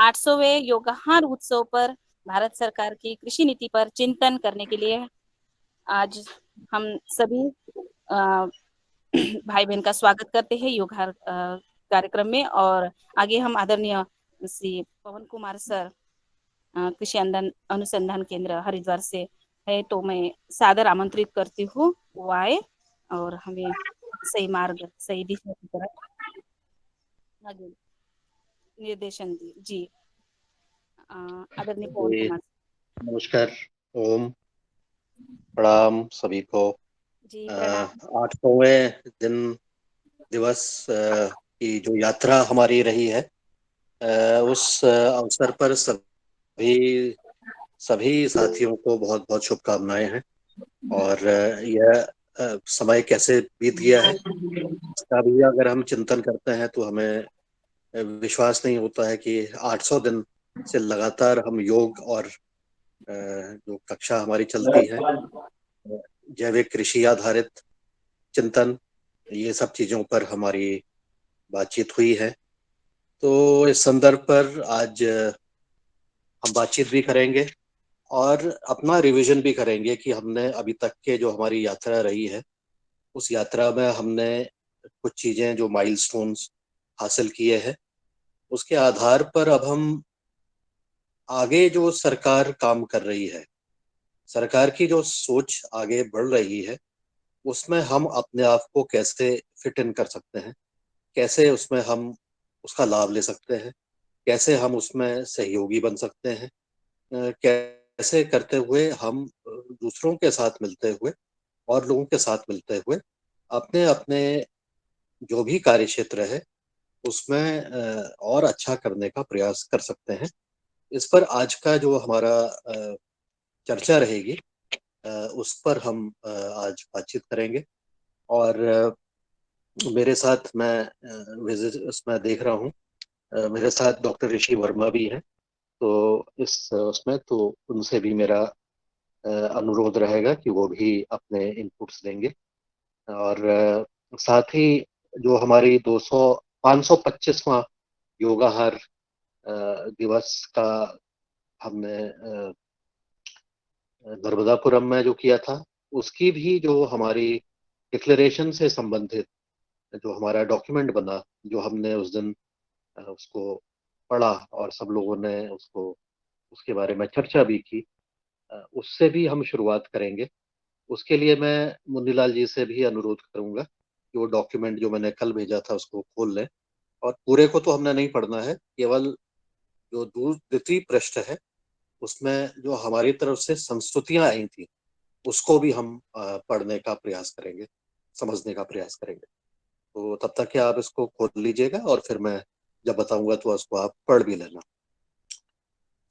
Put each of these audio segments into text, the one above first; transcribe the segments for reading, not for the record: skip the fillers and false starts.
800वें योगाहार उत्सव पर भारत सरकार की कृषि नीति पर चिंतन करने के लिए आज हम सभी भाई बहन का स्वागत करते हैं योगाहार कार्यक्रम में। और आगे हम आदरणीय श्री पवन कुमार सर कृषि अनुसंधान केंद्र हरिद्वार से है, तो मैं सादर आमंत्रित करती हूँ वो आए और हमें सही मार्ग सही दिशा की तरफ आगे निर्देशन दी। जी आदरणीय पवन जी, कुमार। नमस्कार। ओम, प्रणाम सभी को। जी प्रणाम। 800वें दिन दिवस की जो यात्रा हमारी रही है, उस अवसर पर सभी सभी साथियों को बहुत बहुत शुभकामनाएं हैं। और यह समय कैसे बीत गया है इसका भी अगर हम चिंतन करते हैं तो हमें विश्वास नहीं होता है कि 800 दिन से लगातार हम योग और जो कक्षा हमारी चलती है, जैविक कृषि आधारित चिंतन, ये सब चीजों पर हमारी बातचीत हुई है। तो इस संदर्भ पर आज हम बातचीत भी करेंगे और अपना रिवीजन भी करेंगे कि हमने अभी तक के जो हमारी यात्रा रही है, उस यात्रा में हमने कुछ चीजें जो माइलस्टोन्स हासिल किए हैं, उसके आधार पर अब हम आगे जो सरकार काम कर रही है, सरकार की जो सोच आगे बढ़ रही है, उसमें हम अपने आप को कैसे फिट इन कर सकते हैं, कैसे उसमें हम उसका लाभ ले सकते हैं, कैसे हम उसमें सहयोगी बन सकते हैं, कैसे करते हुए हम दूसरों के साथ मिलते हुए और लोगों के साथ मिलते हुए अपने अपने जो भी कार्य क्षेत्र है उसमें और अच्छा करने का प्रयास कर सकते हैं। इस पर आज का जो हमारा चर्चा रहेगी, उस पर हम आज बातचीत करेंगे। और मेरे साथ मैं विजिट उसमें देख रहा हूँ, मेरे साथ डॉक्टर ऋषि वर्मा भी हैं। तो इस उसमें तो उनसे भी मेरा अनुरोध रहेगा कि वो भी अपने इनपुट्स देंगे। और साथ ही जो हमारी 200 525वां योगाहार दिवस का हमने नर्मदापुरम में जो किया था, उसकी भी जो हमारी डिक्लेरेशन से संबंधित जो हमारा डॉक्यूमेंट बना, जो हमने उस दिन उसको पढ़ा और सब लोगों ने उसको उसके बारे में चर्चा भी की, उससे भी हम शुरुआत करेंगे। उसके लिए मैं मुन्नीलाल जी से भी अनुरोध करूंगा कि वो डॉक्यूमेंट जो मैंने कल भेजा था उसको खोल लें। और पूरे को तो हमने नहीं पढ़ना है, केवल जो दूर द्वितीय पृष्ठ है उसमें जो हमारी तरफ से संस्तुतियां आई थी उसको भी हम पढ़ने का प्रयास करेंगे, समझने का प्रयास करेंगे। तो तब तक के आप इसको खोल लीजिएगा और फिर मैं जब बताऊंगा तो उसको आप पढ़ भी लेना।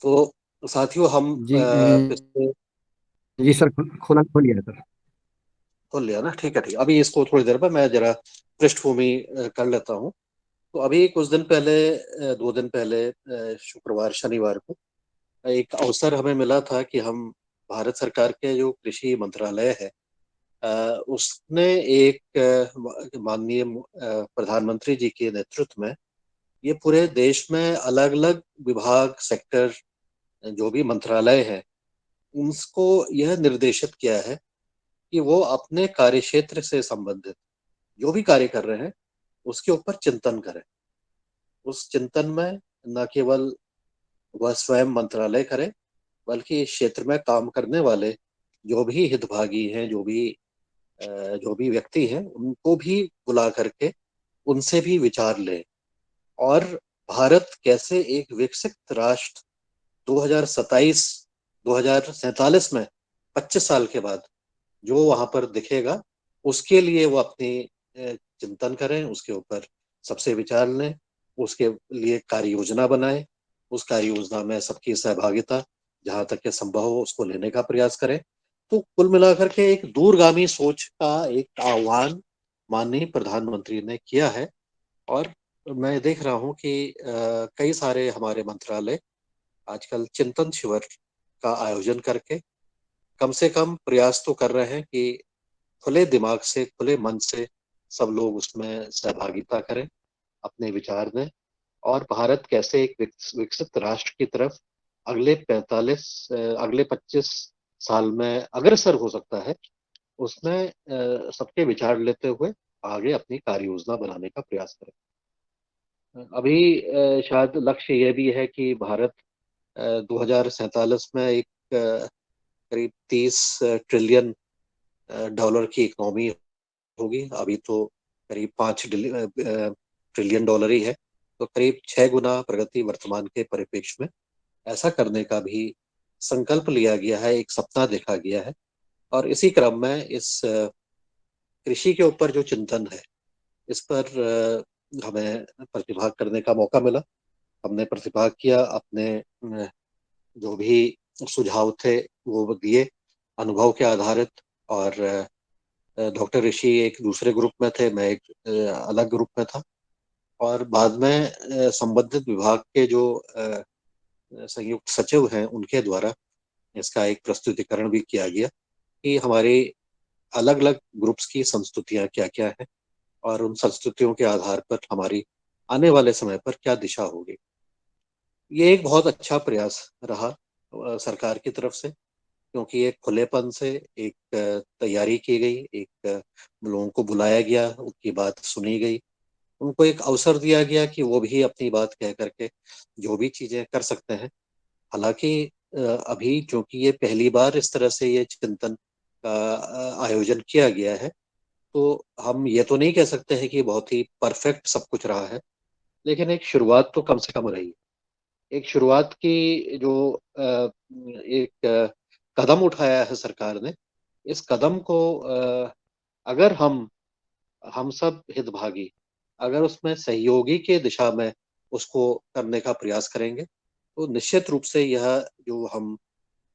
तो साथियों, हम जी पिछले जी सर, खोला खोलिए सर। खोल लिया ना? ठीक है, ठीक है। अभी इसको थोड़ी देर में मैं जरा पृष्ठभूमि कर लेता हूँ। तो अभी कुछ दिन पहले, 2 दिन पहले, शुक्रवार शनिवार को एक अवसर हमें मिला था कि हम भारत सरकार के जो कृषि मंत्रालय है, उसने एक माननीय प्रधानमंत्री जी के नेतृत्व में ये पूरे देश में अलग अलग विभाग, सेक्टर, जो भी मंत्रालय है, उनको यह निर्देशित किया है कि वो अपने कार्य क्षेत्र से संबंधित जो भी कार्य कर रहे हैं उसके ऊपर चिंतन करें। उस चिंतन में न केवल वह स्वयं मंत्रालय करे, बल्कि इस क्षेत्र में काम करने वाले जो भी हितभागी हैं, जो भी व्यक्ति हैं, उनको भी बुला करके उनसे भी विचार लें। और भारत कैसे एक विकसित राष्ट्र 2027 2047 में 25 साल के बाद जो वहां पर दिखेगा, उसके लिए वो अपनी चिंतन करें, उसके ऊपर सबसे विचार लें, उसके लिए कार्य योजना बनाएं, उस कार्य योजना में सबकी सहभागिता जहां तक के संभव हो उसको लेने का प्रयास करें। तो कुल मिलाकर के एक दूरगामी सोच का एक आह्वान माननीय प्रधानमंत्री ने किया है। और मैं देख रहा हूँ कि कई सारे हमारे मंत्रालय आजकल चिंतन शिविर का आयोजन करके कम से कम प्रयास तो कर रहे हैं कि खुले दिमाग से, खुले मन से सब लोग उसमें सहभागिता करें, अपने विचार दें। और भारत कैसे एक विकसित राष्ट्र की तरफ अगले 25 साल में अग्रसर हो सकता है, उसमें सबके विचार लेते हुए आगे अपनी कार्य योजना बनाने का प्रयास करें। अभी शायद लक्ष्य यह भी है कि भारत 2047 में एक करीब 30 ट्रिलियन की इकोनॉमी होगी। अभी तो करीब 5 ट्रिलियन डॉलर ही है, तो करीब 6 गुना प्रगति वर्तमान के परिप्रेक्ष्य में ऐसा करने का भी संकल्प लिया गया है, एक सपना देखा गया है। और इसी क्रम में इस कृषि के ऊपर जो चिंतन है, इस पर हमें प्रतिभाग करने का मौका मिला। हमने प्रतिभाग किया, अपने जो भी सुझाव थे वो दिए अनुभव के आधारित। और डॉक्टर ऋषि एक दूसरे ग्रुप में थे, मैं एक अलग ग्रुप में था। और बाद में संबंधित विभाग के जो संयुक्त सचिव हैं, उनके द्वारा इसका एक प्रस्तुतिकरण भी किया गया कि हमारी अलग अलग ग्रुप्स की संस्तुतियां क्या क्या है और उन संस्तुतियों के आधार पर हमारी आने वाले समय पर क्या दिशा होगी। ये एक बहुत अच्छा प्रयास रहा सरकार की तरफ से, क्योंकि एक खुलेपन से एक तैयारी की गई, एक लोगों को बुलाया गया, उनकी बात सुनी गई, उनको एक अवसर दिया गया कि वो भी अपनी बात कह करके जो भी चीजें कर सकते हैं। हालांकि अभी चूंकि ये पहली बार इस तरह से ये चिंतन का आयोजन किया गया है, तो हम ये तो नहीं कह सकते हैं कि बहुत ही परफेक्ट सब कुछ रहा है, लेकिन एक शुरुआत तो कम से कम रही है। एक शुरुआत की जो एक कदम उठाया है सरकार ने, इस कदम को अगर हम सब हितभागी अगर उसमें सहयोगी के दिशा में उसको करने का प्रयास करेंगे, तो निश्चित रूप से यह जो हम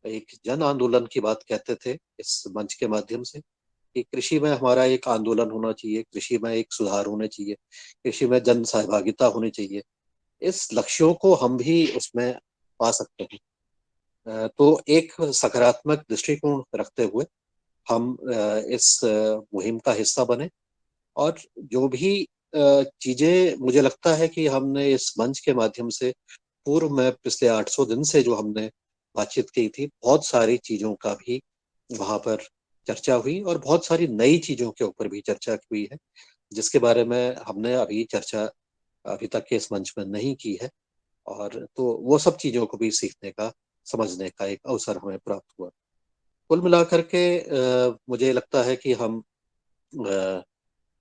एक जन आंदोलन की बात कहते थे इस मंच के माध्यम से, कि कृषि में हमारा एक आंदोलन होना चाहिए, कृषि में एक सुधार होने चाहिए, कृषि में जन सहभागिता होनी चाहिए, इस लक्ष्यों को हम भी उसमें पा सकते हैं। तो एक सकारात्मक दृष्टिकोण रखते हुए हम इस मुहिम का हिस्सा बने। और जो भी चीजें मुझे लगता है कि हमने इस मंच के माध्यम से पूर्व में पिछले 800 दिन से जो हमने बातचीत की थी, बहुत सारी चीजों का भी वहां पर चर्चा हुई और बहुत सारी नई चीजों के ऊपर भी चर्चा हुई है, जिसके बारे में हमने अभी चर्चा अभी तक के इस मंच में नहीं की है। और तो वो सब चीजों को भी सीखने का, समझने का एक अवसर हमें प्राप्त हुआ। कुल मिलाकर के मुझे लगता है कि हम अ,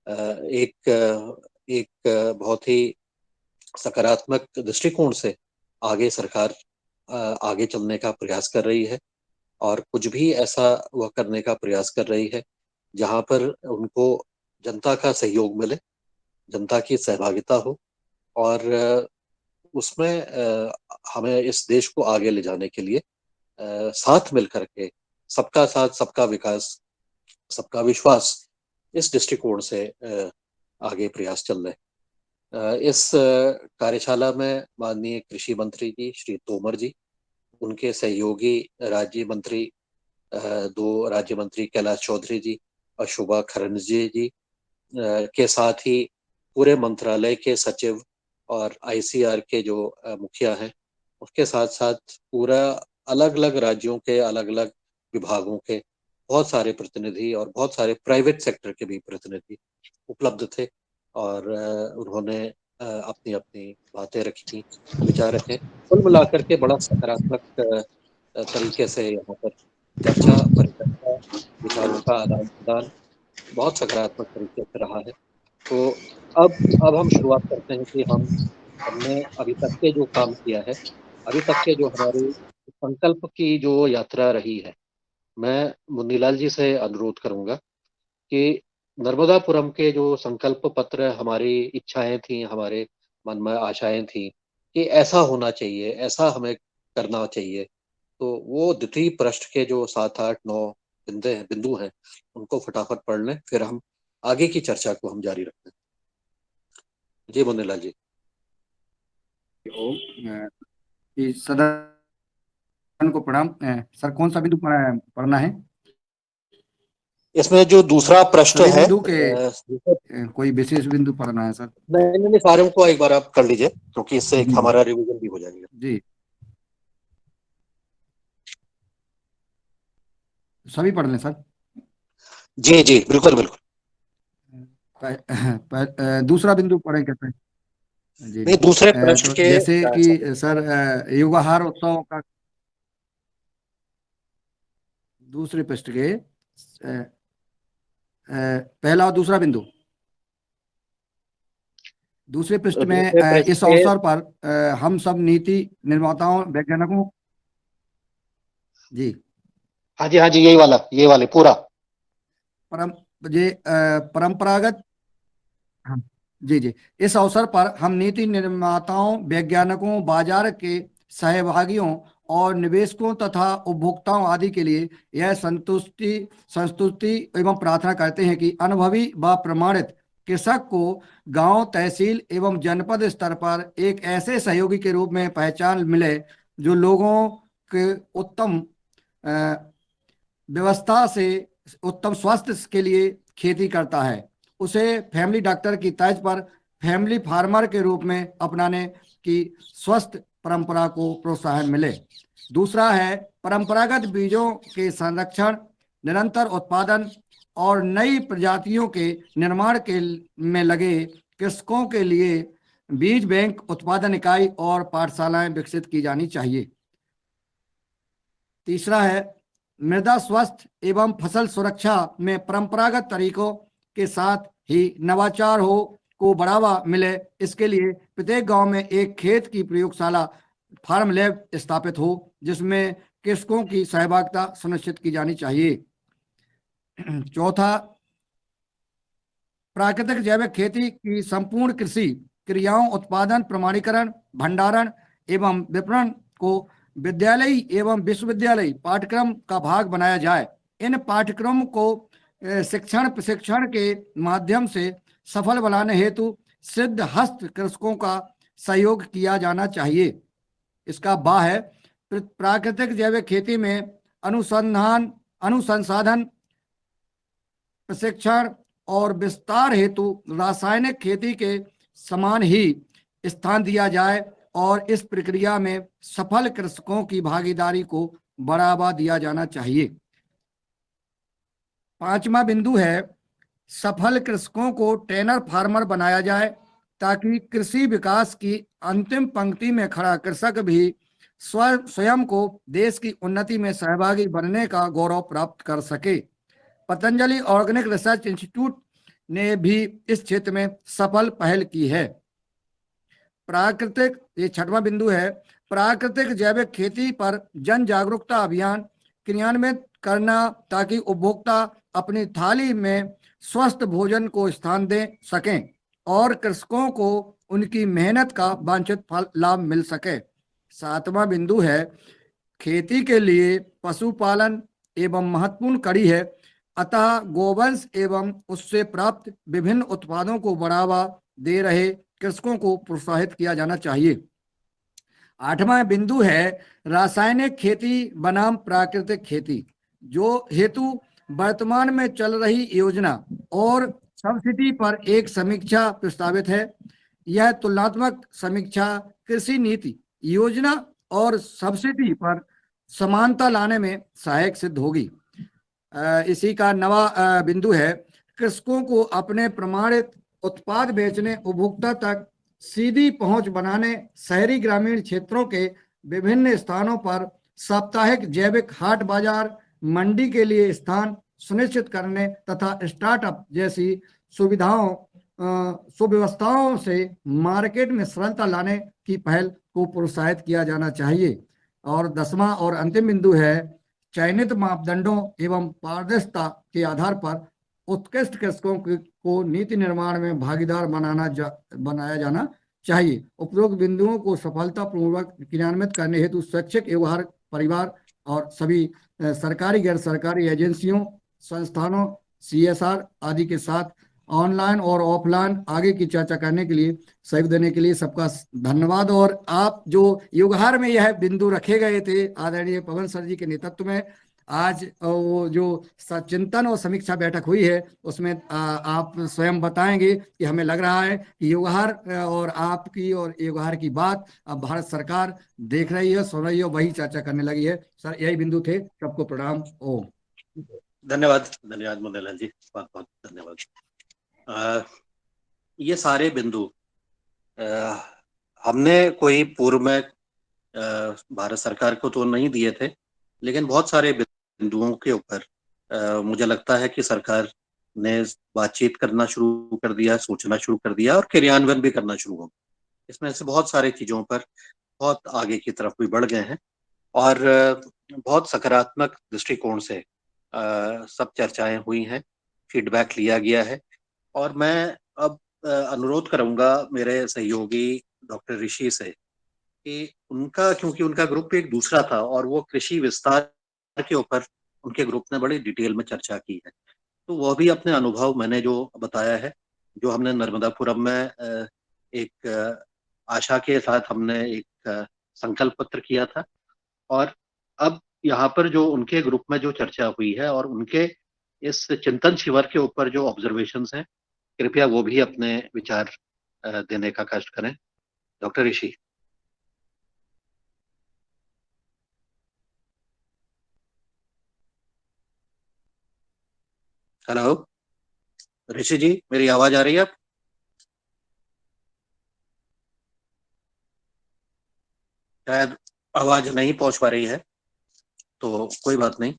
एक बहुत ही सकारात्मक दृष्टिकोण से आगे सरकार आगे चलने का प्रयास कर रही है। और कुछ भी ऐसा वह करने का प्रयास कर रही है जहां पर उनको जनता का सहयोग मिले, जनता की सहभागिता हो। और उसमें हमें इस देश को आगे ले जाने के लिए साथ मिलकर के सबका साथ सबका विकास सबका विश्वास, इस दृष्टिकोण से आगे प्रयास चल रहे हैं। इस कार्यशाला में माननीय कृषि मंत्री जी श्री तोमर जी, उनके सहयोगी राज्य मंत्री, दो राज्य मंत्री कैलाश चौधरी जी और शोभा खरंजे जी, के साथ ही पूरे मंत्रालय के सचिव और आईसीआर के जो मुखिया हैं, उसके साथ साथ पूरा अलग अलग राज्यों के अलग अलग विभागों के बहुत सारे प्रतिनिधि और बहुत सारे प्राइवेट सेक्टर के भी प्रतिनिधि उपलब्ध थे। और उन्होंने अपनी अपनी बातें रखी, विचार रखे। कुल मिलाकर के बड़ा सकारात्मक तरीके से यहाँ पर चर्चा परिचर्चा, विचारों का आदान प्रदान बहुत सकारात्मक तरीके से रहा है। तो अब हम शुरुआत करते हैं कि हमने अभी तक के जो काम किया है, अभी तक के जो हमारे संकल्प की जो यात्रा रही है, मैं मुन्नीलाल जी से अनुरोध करूंगा कि नर्मदापुरम के जो संकल्प पत्र, हमारी इच्छाएं थी, हमारे मन में आशाएं थी कि ऐसा होना चाहिए, ऐसा हमें करना चाहिए, तो वो द्वितीय पृष्ठ के जो 7 8 9 बिंदु हैं, उनको फटाफट पढ़ लें, फिर हम आगे की चर्चा को हम जारी रखते हैं। जी मुन्नीलाल जी। इस सदन को प्रणाम। सर, कौन सा बिंदु पढ़ना है? इसमें जो दूसरा प्रश्न सभी है बिंदु के कोई विशेष बिंदु पढ़ना है सर? नहीं नहीं नहीं, सारे को एक बार आप कर लीजिए, क्योंकि इससे एक जी हमारा रिवीजन भी हो जाएगा। जी, सभी पढ़ लें सर। जी जी बिल्कुल बिल्कुल। दूसरा बिंदु पढ़ें कहते हैं जी। नहीं, दूसरे प्रश्न तो के जैसे कि सर युगाहार उत्सव का दूसरे पृष्ठ के पहला और दूसरा बिंदु, दूसरे पृष्ठ में दूसरे प्रश्न इस के अवसर पर हम सब नीति निर्माताओं वैज्ञानिकों जी हाँ जी, यही वाला, ये वाले पूरा। परम परंपरागत हाँ, जी जी, इस अवसर पर हम नीति निर्माताओं वैज्ञानिकों बाजार के सहभागियों और निवेशकों तथा उपभोक्ताओं आदि के लिए यह संतुष्टि एवं प्रार्थना करते हैं कि अनुभवी व प्रमाणित कृषक को गांव तहसील एवं जनपद स्तर पर एक ऐसे सहयोगी के रूप में पहचान मिले जो लोगों के उत्तम व्यवस्था से उत्तम स्वास्थ्य के लिए खेती करता है, उसे फैमिली डॉक्टर की तर्ज पर फैमिली फार्मर के रूप में अपनाने की स्वस्थ परंपरा को प्रोत्साहन मिले। दूसरा है परंपरागत बीजों के संरक्षण, निरंतर उत्पादन और नई प्रजातियों के निर्माण के में लगे कृषकों के लिए बीज बैंक, उत्पादन इकाई और पाठशालाएं विकसित की जानी चाहिए। तीसरा है मृदा स्वास्थ्य एवं फसल सुरक्षा में परंपरागत तरीकों के साथ ही नवाचार को बढ़ावा मिले, इसके लिए प्रत्येक गांव में एक खेत की प्रयोगशाला फार्म लैब स्थापित हो जिसमें कृषकों की सहभागिता सुनिश्चित की जानी चाहिए। चौथा, प्राकृतिक जैविक खेती की संपूर्ण कृषि क्रियाओं, उत्पादन, प्रमाणीकरण, भंडारण एवं विपणन को विद्यालय एवं विश्वविद्यालय पाठ्यक्रम का भाग बनाया जाए। इन पाठ्यक्रम को शिक्षण प्रशिक्षण के माध्यम से सफल बनाने हेतु सिद्ध हस्त कृषकों का सहयोग किया जाना चाहिए। इसका बा है प्राकृतिक जैविक खेती में अनुसंधान प्रशिक्षण और विस्तार हेतु रासायनिक खेती के समान ही स्थान दिया जाए और इस प्रक्रिया में सफल कृषकों की भागीदारी को बढ़ावा दिया जाना चाहिए। पांचवा बिंदु है सफल कृषकों को ट्रेनर फार्मर बनाया जाए ताकि कृषि विकास की अंतिम पंक्ति में खड़ा कृषक भी स्वयं को देश की उन्नति में सहभागी बनने का गौरव प्राप्त कर सके। पतंजलि ऑर्गेनिक रिसर्च इंस्टीट्यूट ने भी इस क्षेत्र में सफल पहल की है। ये छठवां बिंदु है प्राकृतिक जैविक खेती पर जन जागरूकता अभियान क्रियान्वित करना ताकि उपभोक्ता अपनी थाली में स्वस्थ भोजन को स्थान दे सकें और कृषकों को उनकी मेहनत का वांछित फल लाभ मिल सके। सातवां बिंदु है खेती के लिए पशुपालन एवं महत्वपूर्ण कड़ी है, अतः गोवंश एवं उससे प्राप्त विभिन्न उत्पादों को बढ़ावा दे रहे कृषकों को प्रोत्साहित किया जाना चाहिए। आठवां बिंदु है रासायनिक खेती बनाम प्राकृतिक खेती, जो हेतु वर्तमान में चल रही योजना और सब्सिडी पर एक समीक्षा प्रस्तावित है। यह तुलनात्मक समीक्षा कृषि नीति योजना और सब्सिडी पर समानता लाने में सहायक सिद्ध होगी। इसी का नवा बिंदु है कृषकों को अपने प्रमाणित उत्पाद बेचने, उपभोक्ता तक सीधी पहुंच बनाने, शहरी ग्रामीण क्षेत्रों के विभिन्न स्थानों पर साप्ताहिक जैविक हाट बाजार, मंडी के लिए स्थान सुनिश्चित करने तथा स्टार्टअप जैसी सुव्यवस्थाओं से मार्केट में सरलता लाने की पहल को प्रोत्साहित किया जाना चाहिए। और 10वां और अंतिम बिंदु है चयनित मापदंडों एवं पारदर्शिता के आधार पर उत्कृष्ट कृषकों को नीति निर्माण में भागीदार बनाया जाना चाहिए। उपरोक्त बिंदुओं को सफलतापूर्वक क्रियान्वित करने हेतु स्वैच्छिक व्यवहार परिवार और सभी सरकारी गैर सरकारी एजेंसियों, संस्थानों, CSR आदि के साथ ऑनलाइन और ऑफलाइन आगे की चर्चा करने के लिए सहयोग देने के लिए सबका धन्यवाद। और आप जो युगहार में यह बिंदु रखे गए थे आदरणीय पवन सर जी के नेतृत्व में, आज वो जो चिंतन और समीक्षा बैठक हुई है उसमें आप स्वयं बताएंगे कि हमें लग रहा है कि युगहर और आपकी और युगहर की बात अब भारत सरकार देख रही है, सुन रही है, वही चर्चा करने लगी है। सर यही बिंदु थे। सबको प्रणाम। ओम। धन्यवाद, धन्यवाद मोतीलाल जी, बहुत बहुत धन्यवाद। ये सारे बिंदु हमने कोई पूर्व में भारत सरकार को तो नहीं दिए थे, लेकिन बहुत सारे बिंदुओं के ऊपर मुझे लगता है कि सरकार ने बातचीत करना शुरू कर दिया, सोचना शुरू कर दिया और क्रियान्वयन भी करना शुरू हो गया। इसमें से बहुत सारी चीजों पर बहुत आगे की तरफ भी बढ़ गए हैं और बहुत सकारात्मक दृष्टिकोण से सब चर्चाएं हुई हैं, फीडबैक लिया गया है। और मैं अब अनुरोध करूंगा मेरे सहयोगी डॉक्टर ऋषि से कि उनका, क्योंकि उनका ग्रुप एक दूसरा था और वो कृषि विस्तार के ऊपर उनके ग्रुप ने बड़ी डिटेल में चर्चा की है, तो वो भी अपने अनुभव मैंने जो बताया है, जो हमने नर्मदापुरम में एक आशा के साथ हमने एक संकल्प पत्र किया था, और अब यहाँ पर जो उनके ग्रुप में जो चर्चा हुई है और उनके इस चिंतन शिविर के ऊपर जो ऑब्जर्वेशंस हैं, कृपया वो भी अपने विचार देने का कष्ट करें। डॉक्टर ऋषि। हेलो ऋषि जी, मेरी आवाज आ रही है? शायद आवाज नहीं पहुंच पा रही है, तो कोई बात नहीं।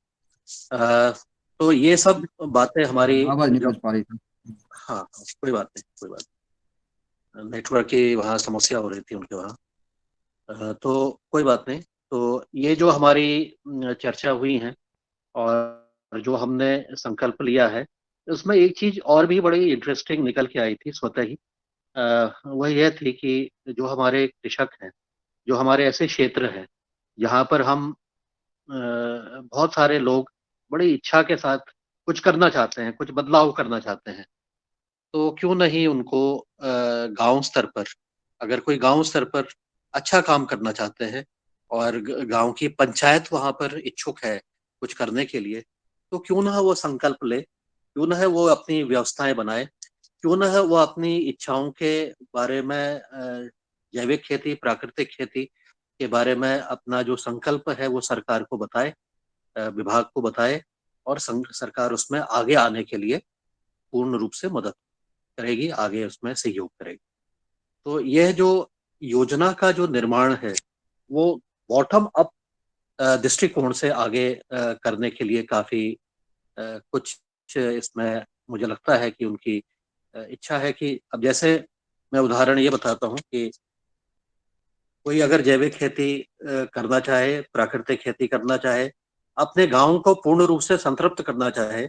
तो ये सब बातें हमारी आवाज नहीं जो, पहुंच पा रही थी। हाँ कोई बात नहीं, कोई बात नहीं, नेटवर्क की वहाँ समस्या हो रही थी उनके वहाँ। तो कोई बात नहीं। तो ये जो हमारी चर्चा हुई है और जो हमने संकल्प लिया है, उसमें एक चीज और भी बड़ी इंटरेस्टिंग निकल के आई थी स्वतः ही। वह यह थी कि जो हमारे कृषक हैं, जो हमारे ऐसे क्षेत्र हैं जहाँ पर हम बहुत सारे लोग बड़ी इच्छा के साथ कुछ करना चाहते हैं, कुछ बदलाव करना चाहते हैं, तो क्यों नहीं उनको गांव स्तर पर, अगर कोई गांव स्तर पर अच्छा काम करना चाहते हैं और गांव की पंचायत वहां पर इच्छुक है कुछ करने के लिए, तो क्यों ना वो संकल्प ले, क्यों ना है वो अपनी व्यवस्थाएं बनाए, क्यों ना है वो अपनी इच्छाओं के बारे में जैविक खेती, प्राकृतिक खेती के बारे में अपना जो संकल्प है वो सरकार को बताए, विभाग को बताए, और सरकार उसमें आगे आने के लिए पूर्ण रूप से मदद करेगी, आगे उसमें सहयोग करेगी। तो यह जो योजना का जो निर्माण है वो बॉटम अप दृष्टिकोण से आगे करने के लिए काफी कुछ इसमें मुझे लगता है कि उनकी इच्छा है कि अब जैसे मैं उदाहरण ये बताता हूँ कि कोई अगर जैविक खेती करना चाहे, प्राकृतिक खेती करना चाहे, अपने गांव को पूर्ण रूप से संतृप्त करना चाहे,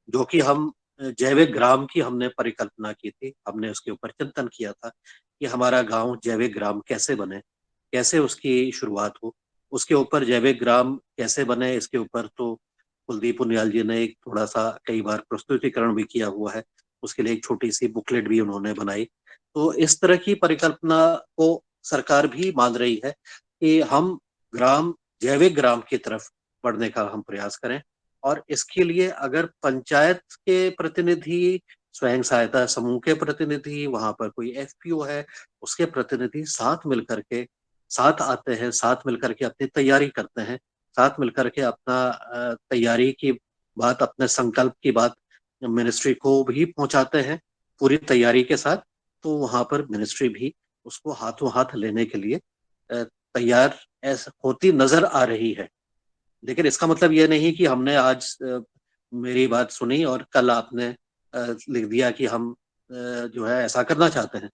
जो कि हम जैविक ग्राम की हमने परिकल्पना की थी, हमने उसके ऊपर चिंतन किया था कि हमारा गांव जैविक ग्राम कैसे बने, कैसे उसकी शुरुआत हो, उसके ऊपर जैविक ग्राम कैसे बने, इसके ऊपर तो कुलदीप उनियाल जी ने एक थोड़ा सा कई बार प्रस्तुतिकरण भी किया हुआ है, उसके लिए एक छोटी सी बुकलेट भी उन्होंने बनाई। तो इस तरह की परिकल्पना को सरकार भी मान रही है कि हम ग्राम, जैविक ग्राम की तरफ बढ़ने का हम प्रयास करें, और इसके लिए अगर पंचायत के प्रतिनिधि, स्वयं सहायता समूह के प्रतिनिधि, वहां पर कोई एफपीओ है उसके प्रतिनिधि साथ मिलकर के साथ आते हैं, साथ मिलकर के अपनी तैयारी करते हैं, साथ मिलकर के अपना तैयारी की बात, अपने संकल्प की बात मिनिस्ट्री को भी पहुंचाते हैं पूरी तैयारी के साथ, तो वहां पर मिनिस्ट्री भी उसको हाथों हाथ लेने के लिए तैयार ऐसा होती नजर आ रही है। लेकिन इसका मतलब यह नहीं कि हमने आज मेरी बात सुनी और कल आपने लिख दिया कि हम जो है ऐसा करना चाहते हैं।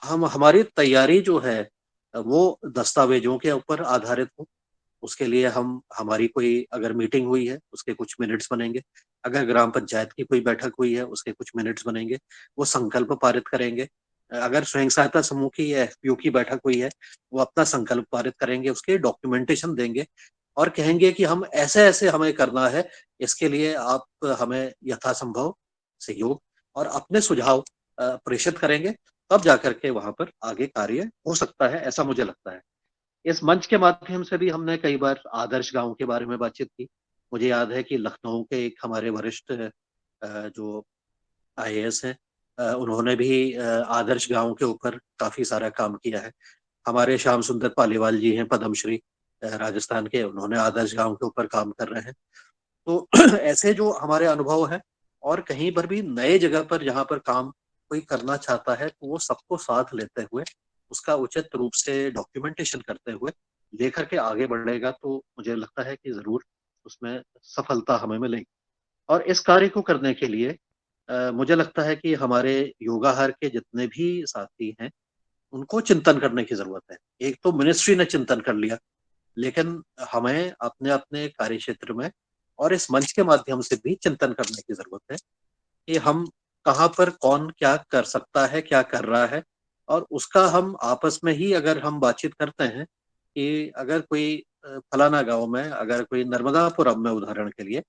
हम, हमारी तैयारी जो है वो दस्तावेजों के ऊपर आधारित हो। उसके लिए हम, हमारी कोई अगर मीटिंग हुई है उसके कुछ मिनट्स बनेंगे, अगर ग्राम पंचायत की कोई बैठक हुई है उसके कुछ मिनट्स बनेंगे, वो संकल्प पारित करेंगे। अगर स्वयं सहायता समूह की या एफपीओ की बैठक हुई है, वो अपना संकल्प पारित करेंगे, उसके डॉक्यूमेंटेशन देंगे और कहेंगे कि हम ऐसे ऐसे हमें करना है, इसके लिए आप हमें यथासंभव सहयोग और अपने सुझाव प्रेषित करेंगे, तब जाकर के वहां पर आगे कार्य हो सकता है, ऐसा मुझे लगता है। इस मंच के माध्यम से भी हमने कई बार आदर्श गांव के बारे में बातचीत की। मुझे याद है कि लखनऊ के एक हमारे वरिष्ठ जो आईएएस हैं, उन्होंने भी आदर्श गांव के ऊपर काफी सारा काम किया है। हमारे श्याम सुंदर पालीवाल जी हैं, पद्मश्री राजस्थान के, उन्होंने आदर्श गांव के ऊपर काम कर रहे हैं। तो ऐसे जो हमारे अनुभव हैं, और कहीं पर भी नए जगह पर जहाँ पर काम कोई करना चाहता है, तो वो सबको साथ लेते हुए उसका उचित रूप से डॉक्यूमेंटेशन करते हुए लेकर के आगे बढ़ेगा, तो मुझे लगता है कि जरूर उसमें सफलता हमें मिलेगी। और इस कार्य को करने के लिए मुझे लगता है कि हमारे योगाहर के जितने भी साथी हैं, उनको चिंतन करने की जरूरत है। एक तो मिनिस्ट्री ने चिंतन कर लिया, लेकिन हमें अपने अपने कार्य क्षेत्र में और इस मंच के माध्यम से भी चिंतन करने की जरूरत है कि हम कहाँ पर कौन क्या कर सकता है, क्या कर रहा है, और उसका हम आपस में ही अगर हम बातचीत करते हैं कि अगर कोई फलाना गांव में, अगर कोई नर्मदापुरम में उदाहरण के लिए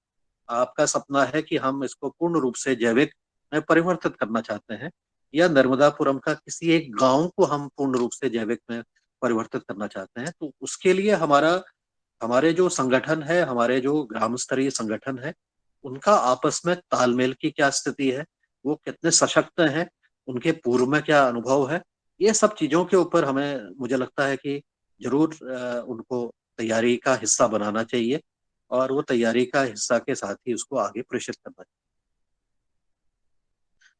आपका सपना है कि हम इसको पूर्ण रूप से जैविक में परिवर्तित करना चाहते हैं, या नर्मदापुरम का किसी एक गांव को हम पूर्ण रूप से जैविक में परिवर्तित करना चाहते हैं, तो उसके लिए हमारे जो संगठन है, हमारे जो ग्राम स्तरीय संगठन है, उनका आपस में तालमेल की क्या स्थिति है, वो कितने सशक्त हैं, उनके पूर्व में क्या अनुभव है, ये सब चीजों के ऊपर हमें, मुझे लगता है कि जरूर उनको तैयारी का हिस्सा बनाना चाहिए, और वो तैयारी का हिस्सा के साथ ही उसको आगे प्रेषित करना चाहिए।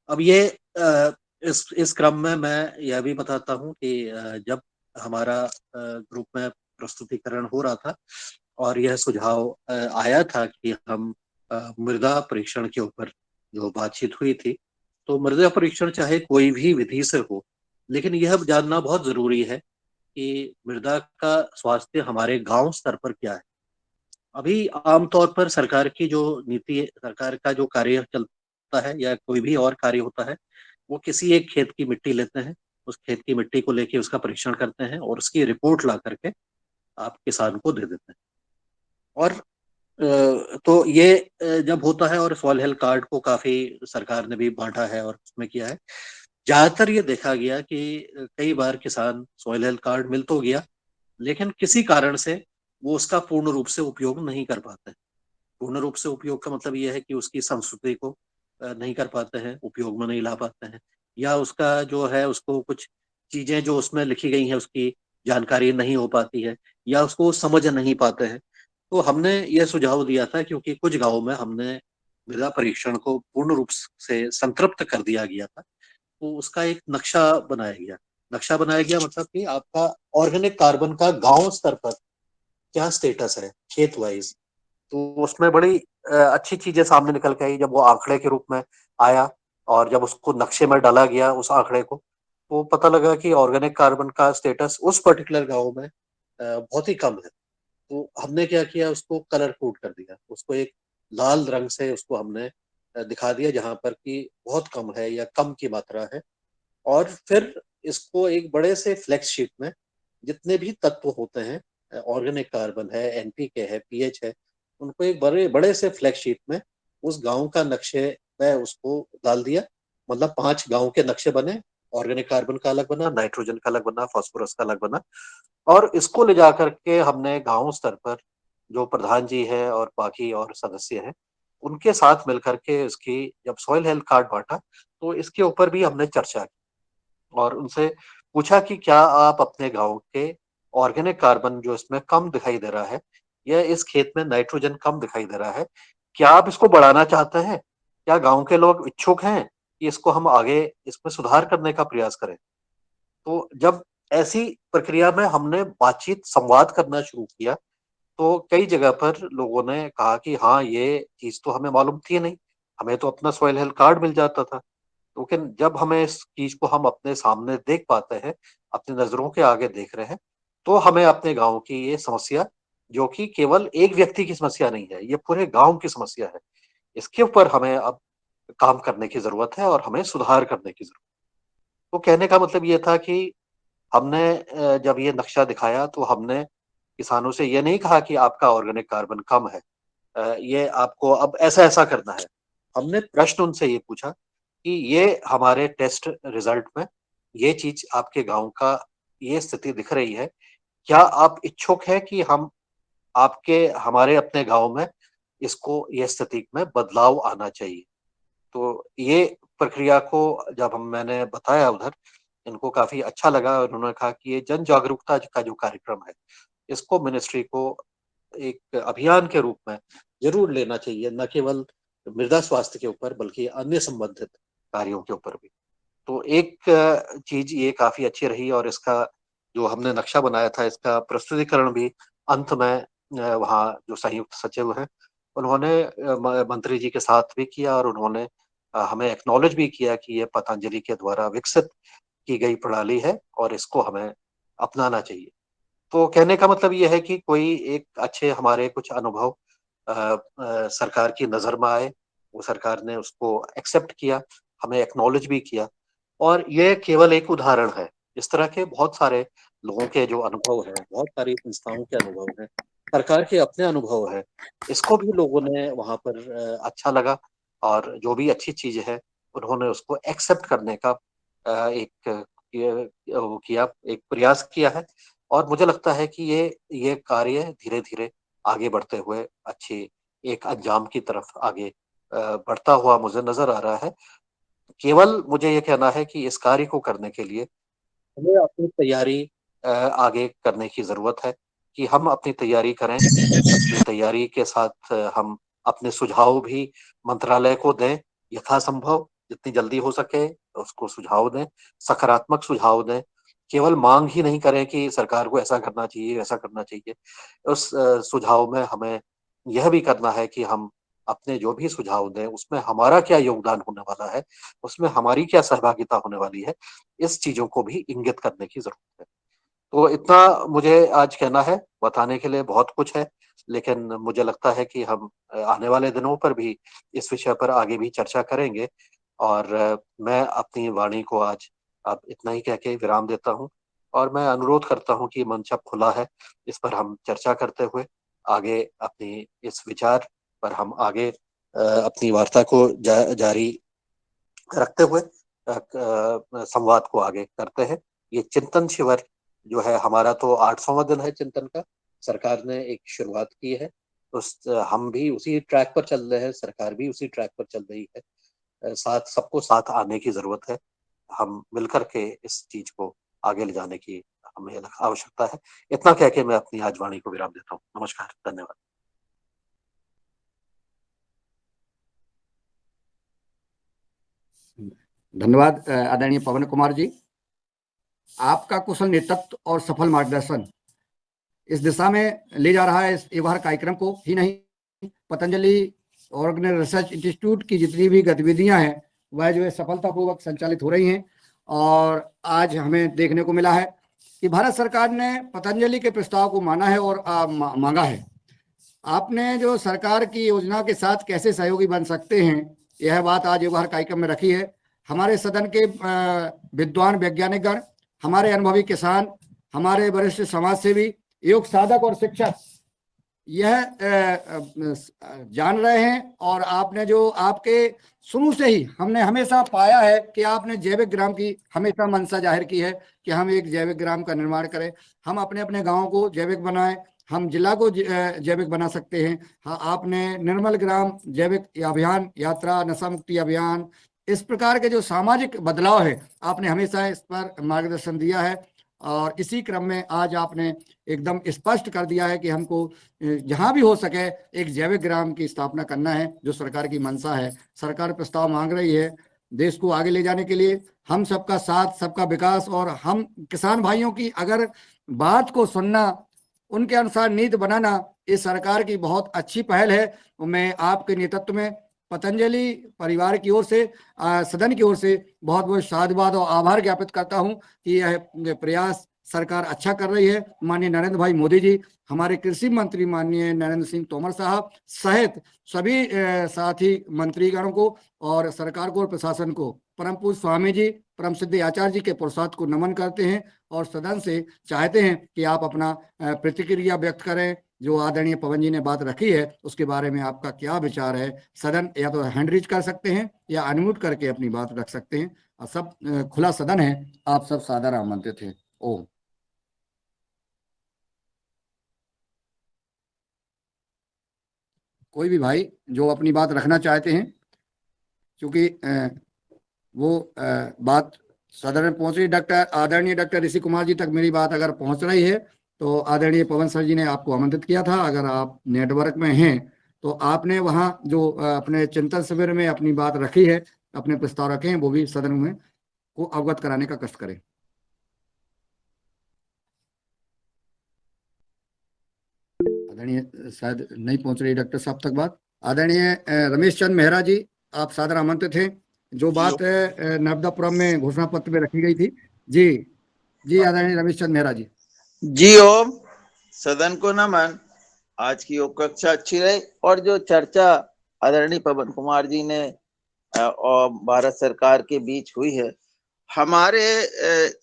अब ये इस क्रम में मैं यह भी बताता हूँ कि जब हमारा ग्रुप में प्रस्तुतिकरण हो रहा था और यह सुझाव आया था कि हम मृदा परीक्षण के ऊपर जो बातचीत हुई थी, तो मृदा परीक्षण चाहे कोई भी विधि से हो, लेकिन यह जानना बहुत जरूरी है कि मृदा का स्वास्थ्य हमारे गांव स्तर पर क्या है। अभी आमतौर पर सरकार की जो नीति है, सरकार का जो कार्य चलता है या कोई भी और कार्य होता है, वो किसी एक खेत की मिट्टी लेते हैं, उस खेत की मिट्टी को लेके उसका परीक्षण करते हैं और उसकी रिपोर्ट ला करके आप किसान को दे देते हैं। और तो ये जब होता है, और सॉइल हेल्थ कार्ड को काफी सरकार ने भी बांटा है और उसमें किया है, ज्यादातर ये देखा गया कि कई बार किसान सॉइल हेल्थ कार्ड मिल तो गया, लेकिन किसी कारण से वो उसका पूर्ण रूप से उपयोग नहीं कर पाते। पूर्ण रूप से उपयोग का मतलब ये है कि उसकी संस्कृति को नहीं कर पाते हैं, उपयोग में नहीं ला पाते हैं, या उसका जो है उसको कुछ चीजें जो उसमें लिखी गई हैं उसकी जानकारी नहीं हो पाती है, या उसको समझ नहीं पाते हैं। तो हमने ये सुझाव दिया था, क्योंकि कुछ गाँव में हमने मृदा परीक्षण को पूर्ण रूप से संतृप्त कर दिया गया था, तो उसका एक नक्शा बनाया गया। नक्शा बनाया गया मतलब कि आपका ऑर्गेनिक कार्बन का गांव स्तर पर क्या स्टेटस है, खेत वाइज। तो उसमें बड़ी अच्छी चीजें सामने निकल के आई जब वो आंकड़े के रूप में आया, और जब उसको नक्शे में डाला गया उस आंकड़े को, तो पता लगा कि ऑर्गेनिक कार्बन का स्टेटस उस पर्टिकुलर गांव में बहुत ही कम है। तो हमने क्या किया, उसको कलर कोड कर दिया, उसको एक लाल रंग से उसको हमने दिखा दिया जहां पर कि बहुत कम है या कम की मात्रा है। और फिर इसको एक बड़े से फ्लेक्स शीट में जितने भी तत्व होते हैं, ऑर्गेनिक कार्बन है, एनपीके है, पीएच है, उनको एक बड़े बड़े से फ्लेक्स शीट में उस गांव का नक्शे में उसको डाल दिया। मतलब 5 गांव के नक्शे बने, ऑर्गेनिक कार्बन का अलग बना, नाइट्रोजन का अलग बना, फास्फोरस का अलग बना। और इसको ले जा करके हमने गांव स्तर पर जो प्रधान जी है और बाकी और सदस्य हैं, उनके साथ मिलकर के इसकी जब सॉइल हेल्थ कार्ड बांटा, तो इसके ऊपर भी हमने चर्चा की और उनसे पूछा कि क्या आप अपने गांव के ऑर्गेनिक कार्बन जो इसमें कम दिखाई दे रहा है, या इस खेत में नाइट्रोजन कम दिखाई दे रहा है, क्या आप इसको बढ़ाना चाहते हैं? क्या गांव के लोग इच्छुक हैं कि इसको हम आगे इसमें सुधार करने का प्रयास करें? तो जब ऐसी प्रक्रिया में हमने बातचीत संवाद करना शुरू किया, तो कई जगह पर लोगों ने कहा कि हाँ, ये चीज तो हमें मालूम थी नहीं, हमें तो अपना सॉइल हेल्थ कार्ड मिल जाता था। लेकिन जब हमें इस चीज को हम अपने सामने देख पाते हैं, अपनी नजरों के आगे देख रहे हैं, तो हमें अपने गांव की ये समस्या, जो कि केवल एक व्यक्ति की समस्या नहीं है, ये पूरे गांव की समस्या है, इसके ऊपर हमें अब काम करने की जरूरत है और हमें सुधार करने की जरूरत है। तो कहने का मतलब ये था कि हमने जब ये नक्शा दिखाया, तो हमने किसानों से ये नहीं कहा कि आपका ऑर्गेनिक कार्बन कम है, ये आपको अब ऐसा ऐसा करना है। हमने प्रश्न उनसे ये पूछा कि ये हमारे टेस्ट रिजल्ट में ये चीज आपके गांव का ये स्थिति दिख रही है, क्या आप इच्छुक हैं कि हम आपके हमारे अपने गांव में इसको ये स्थिति में बदलाव आना चाहिए। तो ये प्रक्रिया को जब मैंने बताया उधर, इनको काफी अच्छा लगा और उन्होंने कहा कि ये जन जागरूकता का जो कार्यक्रम है, इसको मिनिस्ट्री को एक अभियान के रूप में जरूर लेना चाहिए, न केवल मृदा स्वास्थ्य के ऊपर बल्कि अन्य संबंधित कार्यों के ऊपर भी। तो एक चीज ये काफी अच्छी रही और इसका जो हमने नक्शा बनाया था, इसका प्रस्तुतिकरण भी अंत में वहाँ जो संयुक्त सचिव हैं उन्होंने मंत्री जी के साथ भी किया और उन्होंने हमें एक्नॉलेज भी किया कि ये पतंजलि के द्वारा विकसित की गई प्रणाली है और इसको हमें अपनाना चाहिए। तो कहने का मतलब ये है कि कोई एक अच्छे हमारे कुछ अनुभव सरकार की नजर में आए, वो सरकार ने उसको एक्सेप्ट किया, हमें एक्नॉलेज भी किया और ये केवल एक उदाहरण है। इस तरह के बहुत सारे लोगों के जो अनुभव हैं, बहुत सारी संस्थाओं के अनुभव हैं, सरकार के अपने अनुभव हैं, इसको भी लोगों ने वहाँ पर अच्छा लगा और जो भी अच्छी चीज है उन्होंने उसको एक्सेप्ट करने का एक वो किया, एक प्रयास किया है और मुझे लगता है कि ये कार्य धीरे धीरे आगे बढ़ते हुए अच्छी एक अंजाम की तरफ आगे बढ़ता हुआ मुझे नजर आ रहा है। केवल मुझे ये कहना है कि इस कार्य को करने के लिए हमें अपनी तैयारी आगे करने की जरूरत है कि हम अपनी तैयारी करें। अपनी तैयारी के साथ हम अपने सुझाव भी मंत्रालय को दें, यथासंभव जितनी जल्दी हो सके उसको सुझाव दें, सकारात्मक सुझाव दें। केवल मांग ही नहीं करें कि सरकार को ऐसा करना चाहिए, वैसा करना चाहिए। उस सुझाव में हमें यह भी करना है कि हम अपने जो भी सुझाव दें उसमें हमारा क्या योगदान होने वाला है, उसमें हमारी क्या सहभागिता होने वाली है, इस चीजों को भी इंगित करने की जरूरत है। तो इतना मुझे आज कहना है, बताने के लिए बहुत कुछ है, लेकिन मुझे लगता है कि हम आने वाले दिनों पर भी इस विषय पर आगे भी चर्चा करेंगे और मैं अपनी वाणी को आज अब इतना ही कह के विराम देता हूँ और मैं अनुरोध करता हूँ कि मंच अब खुला है, इस पर हम चर्चा करते हुए आगे अपनी इस विचार पर हम आगे अपनी वार्ता को जारी रखते हुए संवाद को आगे करते हैं। ये चिंतन शिविर जो है हमारा तो 800वां दिन है चिंतन का। सरकार ने एक शुरुआत की है, उस हम भी उसी ट्रैक पर चल रहे हैं, सरकार भी उसी ट्रैक पर चल रही है। साथ सबको साथ आने की जरूरत है। हम मिलकर के इस चीज को आगे ले जाने की हमें आवश्यकता है। इतना कह के मैं अपनी आज वाणी को विराम देता हूँ। नमस्कार, धन्यवाद। धन्यवाद आदरणीय पवन कुमार जी। आपका कुशल नेतृत्व और सफल मार्गदर्शन इस दिशा में ले जा रहा है इस व्यवहार कार्यक्रम को ही नहीं, पतंजलि ऑर्गेनिक रिसर्च इंस्टीट्यूट की जितनी भी गतिविधियां हैं वह जो है सफलतापूर्वक संचालित हो रही हैं। और आज हमें देखने को मिला है कि भारत सरकार ने पतंजलि के प्रस्ताव को माना है और मांगा है। आपने जो सरकार की योजना के साथ कैसे सहयोगी बन सकते हैं, यह बात आज व्यवहार कार्यक्रम में रखी है। हमारे सदन के विद्वान वैज्ञानिक गण, हमारे अनुभवी किसान, हमारे वरिष्ठ समाज सेवी, योग साधक और शिक्षक यह जान रहे हैं। और आपने जो आपके शुरू से ही हमने हमेशा पाया है कि आपने जैविक ग्राम की हमेशा मंशा जाहिर की है कि हम एक जैविक ग्राम का निर्माण करें, हम अपने अपने गाँव को जैविक बनाएं, हम जिला को जैविक बना सकते हैं। हाँ, आपने निर्मल ग्राम जैविक अभियान यात्रा, नशा मुक्ति अभियान, इस प्रकार के जो सामाजिक बदलाव है आपने हमेशा इस पर मार्गदर्शन दिया है। और इसी क्रम में आज आपने एकदम स्पष्ट कर दिया है कि हमको जहां भी हो सके एक जैविक ग्राम की स्थापना करना है, जो सरकार की मंशा है। सरकार प्रस्ताव मांग रही है देश को आगे ले जाने के लिए। हम सबका साथ, सबका विकास और हम किसान भाइयों की अगर बात को सुनना, उनके अनुसार नीति बनाना, ये सरकार की बहुत अच्छी पहल है। मैं आपके नेतृत्व में पतंजलि परिवार की ओर से, सदन की ओर से बहुत बहुत साधुवाद और आभार ज्ञापित करता हूं कि यह प्रयास सरकार अच्छा कर रही है। माननीय नरेंद्र भाई मोदी जी, हमारे कृषि मंत्री माननीय नरेंद्र सिंह तोमर साहब सहित सभी साथी मंत्रीगणों को और सरकार को और प्रशासन को परम पूज्य स्वामी जी, परम सिद्ध आचार्य जी के पुरुषार्थ को नमन करते हैं और सदन से चाहते हैं कि आप अपना प्रतिक्रिया व्यक्त करें। जो आदरणीय पवन जी ने बात रखी है उसके बारे में आपका क्या विचार है। सदन या तो हैंड रीच कर सकते हैं या अनम्यूट करके अपनी बात रख सकते हैं। और सब खुला सदन है, आप सब सादर आमंत्रित हैं। ओम। कोई भी भाई जो अपनी बात रखना चाहते हैं, क्योंकि वो बात सदन में पहुंच रही। डॉक्टर आदरणीय डॉक्टर ऋषि कुमार जी तक मेरी बात अगर पहुंच रही है तो आदरणीय पवन सर जी ने आपको आमंत्रित किया था। अगर आप नेटवर्क में हैं तो आपने वहाँ जो अपने चिंतन शिविर में अपनी बात रखी है, अपने प्रस्ताव रखे हैं, वो भी सदन में को अवगत कराने का कष्ट करें। आदरणीय शायद नहीं पहुंच रही डॉक्टर साहब तक बात। आदरणीय रमेश चंद मेहरा जी, आप सादर आमंत्रित हैं। जो बात नर्मदापुरम में घोषणा पत्र में रखी गई थी। जी जी, आदरणीय रमेश चंद मेहरा जी। जी ओम, सदन को नमन। आज की योग कक्षा अच्छी रही और जो चर्चा आदरणीय पवन कुमार जी ने और भारत सरकार के बीच हुई है, हमारे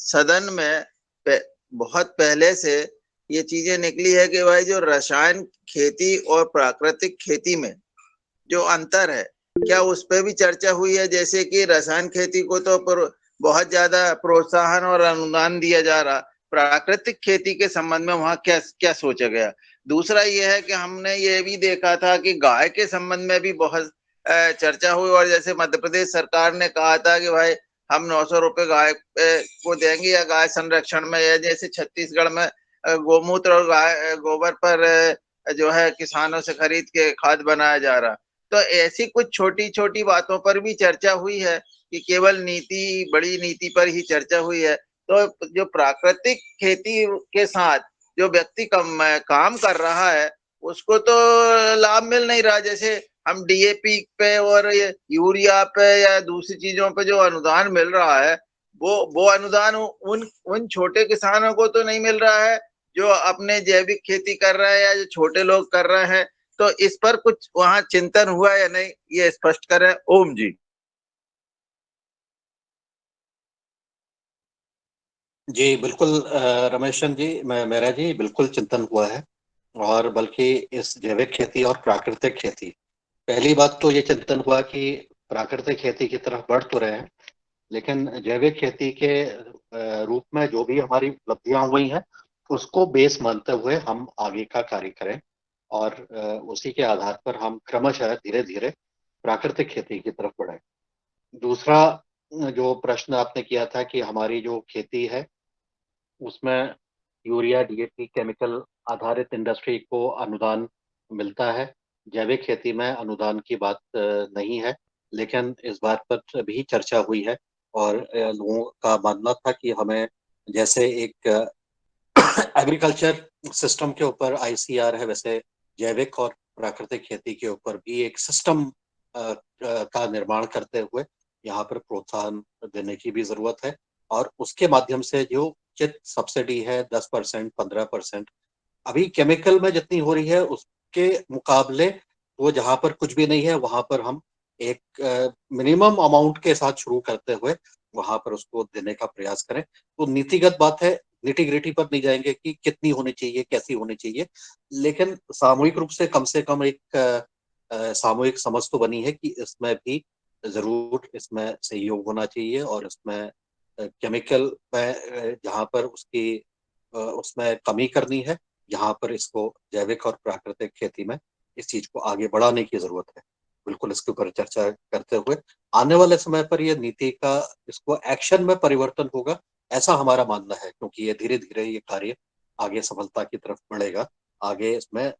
सदन में बहुत पहले से ये चीजें निकली है कि भाई जो रसायन खेती और प्राकृतिक खेती में जो अंतर है, क्या उस पर भी चर्चा हुई है? जैसे कि रसायन खेती को तो बहुत ज्यादा प्रोत्साहन और अनुदान दिया जा रहा, प्राकृतिक खेती के संबंध में वहां क्या क्या सोचा गया? दूसरा ये है कि हमने ये भी देखा था कि गाय के संबंध में भी बहुत चर्चा हुई, और जैसे मध्य प्रदेश सरकार ने कहा था कि भाई हम 900 रुपए गाय को देंगे या गाय संरक्षण में, या जैसे छत्तीसगढ़ में गोमूत्र और गाय गोबर पर जो है किसानों से खरीद के खाद बनाया जा रहा। तो ऐसी कुछ छोटी छोटी बातों पर भी चर्चा हुई है कि केवल नीति, बड़ी नीति पर ही चर्चा हुई है? तो जो प्राकृतिक खेती के साथ जो व्यक्ति काम कर रहा है उसको तो लाभ मिल नहीं रहा। जैसे हम डीएपी पे और यूरिया पे या दूसरी चीजों पे जो अनुदान मिल रहा है, वो अनुदान उन छोटे किसानों को तो नहीं मिल रहा है जो अपने जैविक खेती कर रहे हैं या जो छोटे लोग कर रहे हैं। तो इस पर कुछ वहां चिंतन हुआ या नहीं, ये स्पष्ट करें। ओम जी। जी बिल्कुल रमेशन जी, मेरा जी बिल्कुल चिंतन हुआ है। और बल्कि इस जैविक खेती और प्राकृतिक खेती, पहली बात तो ये चिंतन हुआ कि प्राकृतिक खेती की तरफ बढ़ तो रहे हैं, लेकिन जैविक खेती के रूप में जो भी हमारी उपलब्धियां हुई हैं उसको बेस मानते हुए हम आगे का कार्य करें, और उसी के आधार पर हम क्रमशः धीरे धीरे प्राकृतिक खेती की तरफ बढ़े। दूसरा जो प्रश्न आपने किया था कि हमारी जो खेती है उसमें यूरिया डीएपी केमिकल आधारित इंडस्ट्री को अनुदान मिलता है, जैविक खेती में अनुदान की बात नहीं है। लेकिन इस बात पर भी चर्चा हुई है और लोगों का मानना था कि हमें जैसे एक एग्रीकल्चर सिस्टम के ऊपर आईसीआर है, वैसे जैविक और प्राकृतिक खेती के ऊपर भी एक सिस्टम का निर्माण करते हुए यहाँ पर प्रोत्साहन देने की भी जरूरत है। और उसके माध्यम से जो उचित सब्सिडी है 10%, 15%, अभी केमिकल में जितनी हो रही है उसके मुकाबले वो जहाँ पर कुछ भी नहीं है वहां पर हम एक मिनिमम अमाउंट के साथ शुरू करते हुए वहां पर उसको देने का प्रयास करें। तो नीतिगत बात है, निटी ग्रिटी पर नहीं जाएंगे कि कितनी होनी चाहिए, कैसी होनी चाहिए, लेकिन सामूहिक रूप से कम एक सामूहिक समझ तो बनी है कि इसमें भी जरूर इसमें सहयोग होना चाहिए। और इसमें केमिकल में जहाँ पर उसमें कमी करनी है, यहाँ पर इसको जैविक और प्राकृतिक खेती में इस चीज को आगे बढ़ाने की जरूरत है। बिल्कुल इसके ऊपर चर्चा करते हुए आने वाले समय पर यह नीति का इसको एक्शन में परिवर्तन होगा, ऐसा हमारा मानना है, क्योंकि ये धीरे धीरे ये कार्य आगे सफलता की तरफ बढ़ेगा, आगे इसमें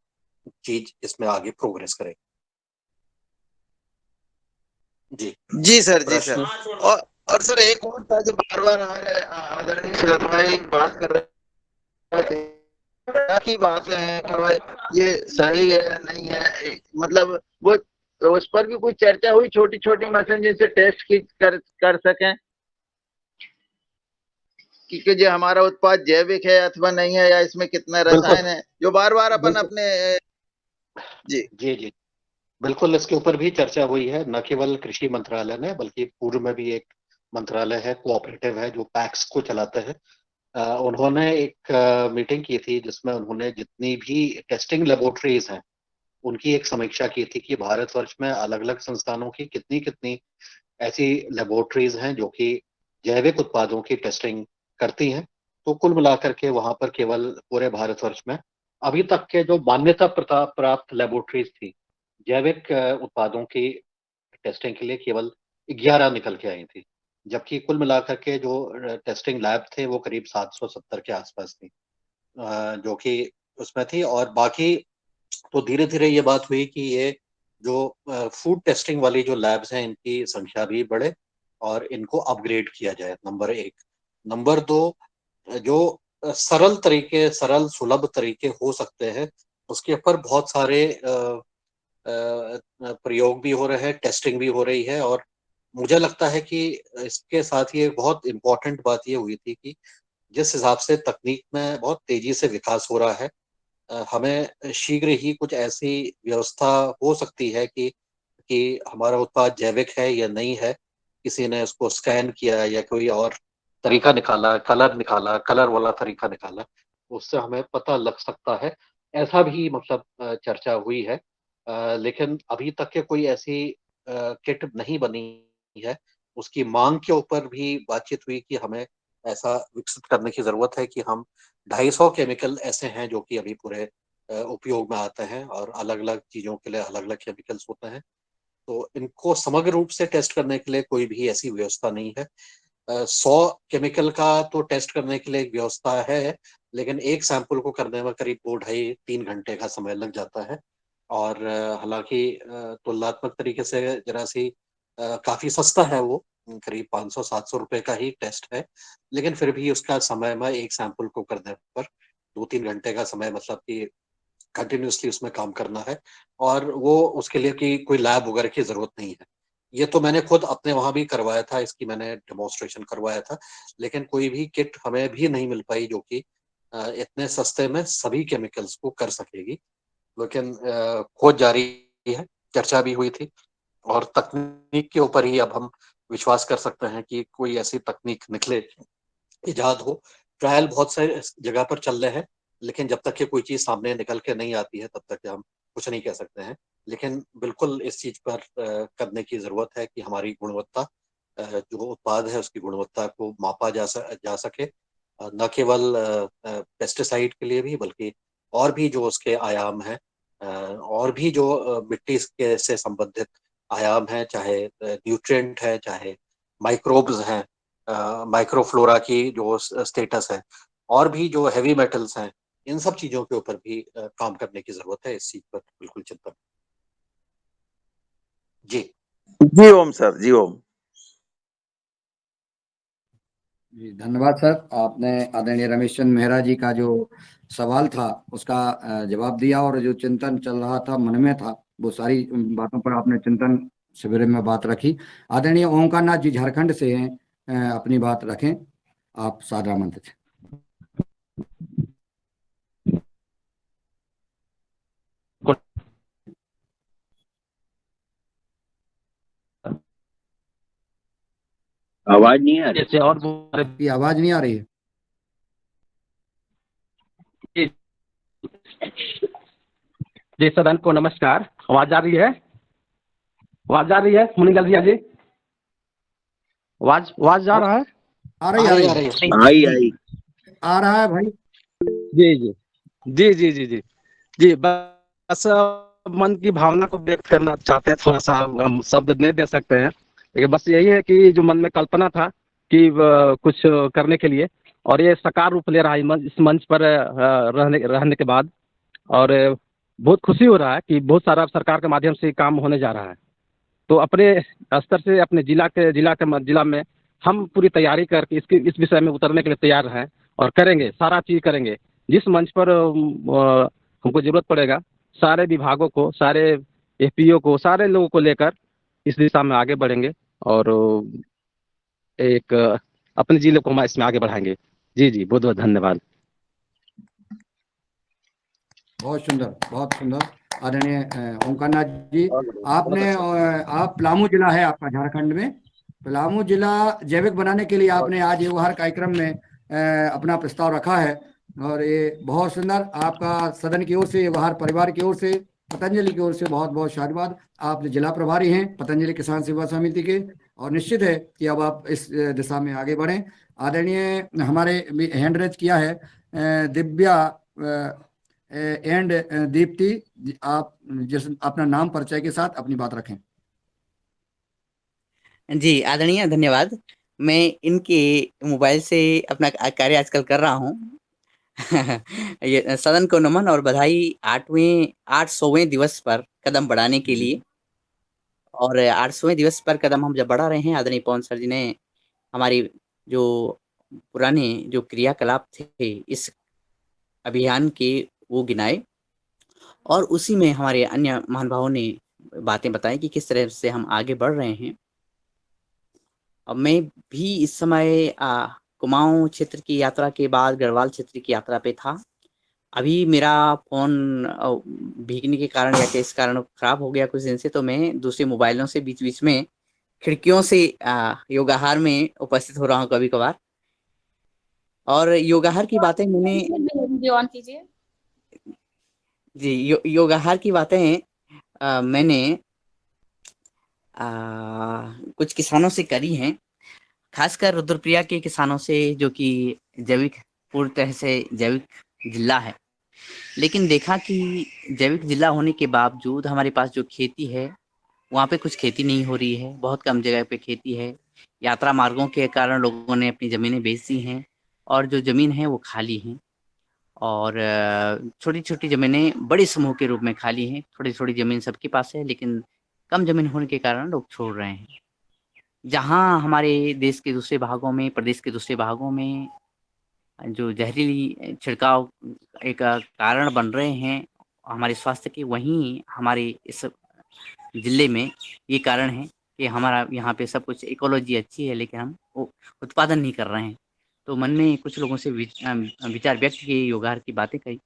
चीज इसमें आगे प्रोग्रेस करेगी। जी जी सर, जी सर। प्रश्न। और सर एक और था जो बार बार आदरणीय शरद भाई बात कर रहे थे, क्या की बात है कि भाई ये सही है या नहीं है, मतलब वो उस पर भी कुछ चर्चा हुई, छोटी छोटी मशीन जिनसे टेस्ट की कर सकें कि जो हमारा उत्पाद जैविक है अथवा नहीं है, या इसमें कितना रसायन है, जो बार बार अपन बिल्कुल अपने। जी जी जी बिल्कुल इसके ऊपर भी चर्चा हुई है, न केवल कृषि मंत्रालय ने बल्कि पूर्व में भी एक मंत्रालय है, कोऑपरेटिव है, जो पैक्स को चलाते हैं। उन्होंने एक मीटिंग की थी जिसमें उन्होंने जितनी भी टेस्टिंग लेबोरेटरीज हैं उनकी एक समीक्षा की थी कि भारतवर्ष में अलग अलग संस्थानों की कितनी कितनी ऐसी लेबोरेटरीज हैं जो कि जैविक उत्पादों की टेस्टिंग करती हैं। तो कुल मिलाकर के वहां पर केवल पूरे भारतवर्ष में अभी तक के जो मान्यता प्राप्त लेबोरेटरीज थी जैविक उत्पादों की टेस्टिंग के लिए केवल 11 निकल के आई थी, जबकि कुल मिलाकर के जो टेस्टिंग लैब थे वो करीब 770 के आसपास थी, जो कि उसमें थी। और बाकी तो धीरे धीरे ये बात हुई कि ये जो फूड टेस्टिंग वाली जो लैब्स हैं इनकी संख्या भी बढ़े और इनको अपग्रेड किया जाए, नंबर एक। नंबर दो, जो सरल सुलभ तरीके हो सकते हैं उसके ऊपर बहुत सारे प्रयोग भी हो रहे हैं, टेस्टिंग भी हो रही है। और मुझे लगता है कि इसके साथ ये बहुत इम्पोर्टेंट बात ये हुई थी कि जिस हिसाब से तकनीक में बहुत तेजी से विकास हो रहा है, हमें शीघ्र ही कुछ ऐसी व्यवस्था हो सकती है कि हमारा उत्पाद जैविक है या नहीं है, किसी ने उसको स्कैन किया या कोई और तरीका निकाला, कलर वाला तरीका निकाला, उससे हमें पता लग सकता है। ऐसा भी मतलब चर्चा हुई है, लेकिन अभी तक के कोई ऐसी किट नहीं बनी है। उसकी मांग के ऊपर भी बातचीत हुई कि हमें ऐसा विकसित करने की जरूरत है कि हम 250 केमिकल ऐसे हैं जो कि अभी पूरे उपयोग में आते हैं और अलग अलग चीजों के लिए अलग अलग केमिकल्स होते हैं। तो इनको समग्र रूप से टेस्ट करने के लिए कोई भी ऐसी व्यवस्था नहीं है। 100 केमिकल का तो टेस्ट करने के लिए एक व्यवस्था है, लेकिन एक सैंपल को करने में करीब 2 ढाई 3 घंटे का समय लग जाता है। और हालांकि तुलनात्मक तरीके से जरा सी काफी सस्ता है वो, करीब 500-700 रुपए का ही टेस्ट है, लेकिन फिर भी उसका समय में एक सैंपल को करने पर 2-3 घंटे का समय, मतलब कि कंटिन्यूसली उसमें काम करना है। और वो उसके लिए कि कोई लैब वगैरह की जरूरत नहीं है। ये तो मैंने खुद अपने वहां भी करवाया था, इसकी मैंने डेमोन्स्ट्रेशन करवाया था, लेकिन कोई भी किट हमें भी नहीं मिल पाई जो कि इतने सस्ते में सभी केमिकल्स को कर सकेगी। लेकिन खोज जारी है, चर्चा भी हुई थी, और तकनीक के ऊपर ही अब हम विश्वास कर सकते हैं कि कोई ऐसी तकनीक निकले, इजाद हो। ट्रायल बहुत सारे जगह पर चल रहे हैं, लेकिन जब तक कि कोई चीज सामने निकल के नहीं आती है तब तक कि हम कुछ नहीं कह सकते हैं। लेकिन बिल्कुल इस चीज पर करने की जरूरत है कि हमारी गुणवत्ता, जो उत्पाद है उसकी गुणवत्ता को मापा जा सके, न केवल पेस्टिसाइड के लिए भी बल्कि और भी जो उसके आयाम हैं, और भी जो मिट्टी के से संबंधित आयाम हैं, चाहे न्यूट्रिएंट है, चाहे माइक्रोब्स हैं, माइक्रोफ्लोरा की जो स्टेटस है, और भी जो हैवी मेटल्स हैं, इन सब चीजों के ऊपर भी काम करने की जरूरत है। इस चीज पर बिल्कुल चिंतन। जी जी ओम सर, जी ओम। जी धन्यवाद सर। आपने आदरणीय रमेश चंद्र मेहरा जी का जो सवाल था उसका जवाब दिया, और जो चिंतन चल रहा था मन में था वो सारी बातों पर आपने चिंतन शिविर में बात रखी। आदरणीय ओंकार नाथ जी झारखंड से हैं, अपनी बात रखें, आप सादर आमंत्रित हैं। आवाज नहीं आ रही? और की आवाज नहीं आ रही है? जी सदन को नमस्कार। आवाज आ रही है? आवाज आ रही है मुनिलाल जी? जी आवाज आ रहा है? आ रही आ रही आई आ रहा है भाई। जी जी जी जी जी जी जी बस मन की भावना को व्यक्त करना चाहते हैं, थोड़ा सा हम शब्द नहीं दे सकते हैं, लेकिन बस यही है कि जो मन में कल्पना था कि कुछ करने के लिए, और ये साकार रूप ले रहा है इस मंच पर रहने के बाद। और बहुत खुशी हो रहा है कि बहुत सारा सरकार के माध्यम से काम होने जा रहा है। तो अपने स्तर से अपने जिला में हम पूरी तैयारी करके इस विषय में उतरने के लिए तैयार हैं, और करेंगे, सारा चीज करेंगे। जिस मंच पर हमको जरूरत पड़ेगा, सारे विभागों को, सारे एफपीओ को, सारे लोगों को लेकर इस दिशा में आगे बढ़ेंगे, और एक अपने जिले को हम इसमें आगे बढ़ाएंगे। जी जी, बहुत बहुत धन्यवाद। बहुत सुंदर, बहुत सुंदर। आदरणीय ओंकार नाथ जी, आपने आप पलामू जिला है आपका झारखंड में, पलामू जिला जैविक बनाने के लिए आपने आज व्यवहार कार्यक्रम में अपना प्रस्ताव रखा है, और ये बहुत सुंदर। आपका सदन की ओर से, व्यवहार परिवार की ओर से, पतंजलि की ओर से बहुत बहुत साधुवाद। आप जिला प्रभारी हैं पतंजलि किसान सेवा समिति के, और निश्चित है कि अब आप इस दिशा में आगे बढ़ें। आदरणीय हमारे हैंड रेज किया है दिव्या एंड दीप्ति, आप जिस अपना नाम परिचय के साथ अपनी बात रखें। जी आदरणीय, धन्यवाद। मैं इनके मोबाइल से अपना कार्य आजकल कर रहा हूँ। ये सदन को नमन और बधाई 800वें दिवस पर कदम बढ़ाने के लिए। और 800वें दिवस पर कदम हम जब बढ़ा रहे हैं, आदरणीय पवन सर जी ने हमारी जो पुराने जो क्रियाकलाप थे इस अभियान के वो गिनाए, और उसी में हमारे अन्य महानुभावों ने बातें बताई कि किस तरह से हम आगे बढ़ रहे हैं। अब मैं भी इस समय कुमाऊं क्षेत्र की यात्रा के बाद गढ़वाल क्षेत्र की यात्रा पे था। अभी मेरा फ़ोन भीगने के कारण या किस कारण खराब हो गया कुछ दिन से, तो मैं दूसरे मोबाइलों से बीच-बीच में खिड़कियों से योगाहार में उपस्थित हो रहा हूँ कभी-कभार। और योगाहार की बातें मैंने वीडियो ऑन कीजिए। जी, योगाहार की बातें मैंने कुछ किसानों से करी हैं, खासकर रुद्रप्रयाग के किसानों से, जो कि जैविक पूर्ण तरह से जैविक जिला है। लेकिन देखा कि जैविक जिला होने के बावजूद हमारे पास जो खेती है, वहाँ पे कुछ खेती नहीं हो रही है, बहुत कम जगह पे खेती है। यात्रा मार्गों के कारण लोगों ने अपनी ज़मीनें बेच दी हैं, और जो ज़मीन है वो खाली हैं। और छोटी-छोटी ज़मीनें बड़े समूह के रूप में खाली हैं। थोड़ी-थोड़ी ज़मीन सबके पास है, लेकिन कम ज़मीन होने के कारण लोग छोड़ रहे हैं। जहाँ हमारे देश के दूसरे भागों में, प्रदेश के दूसरे भागों में जो जहरीली छिड़काव एक कारण बन रहे हैं हमारे स्वास्थ्य के, वहीं हमारे इस ज़िले में ये कारण है कि हमारा यहाँ पे सब कुछ इकोलॉजी अच्छी है, लेकिन हम वो उत्पादन नहीं कर रहे हैं। तो मन में कुछ लोगों से विचार व्यक्त किए, योगाहार की बातें कही,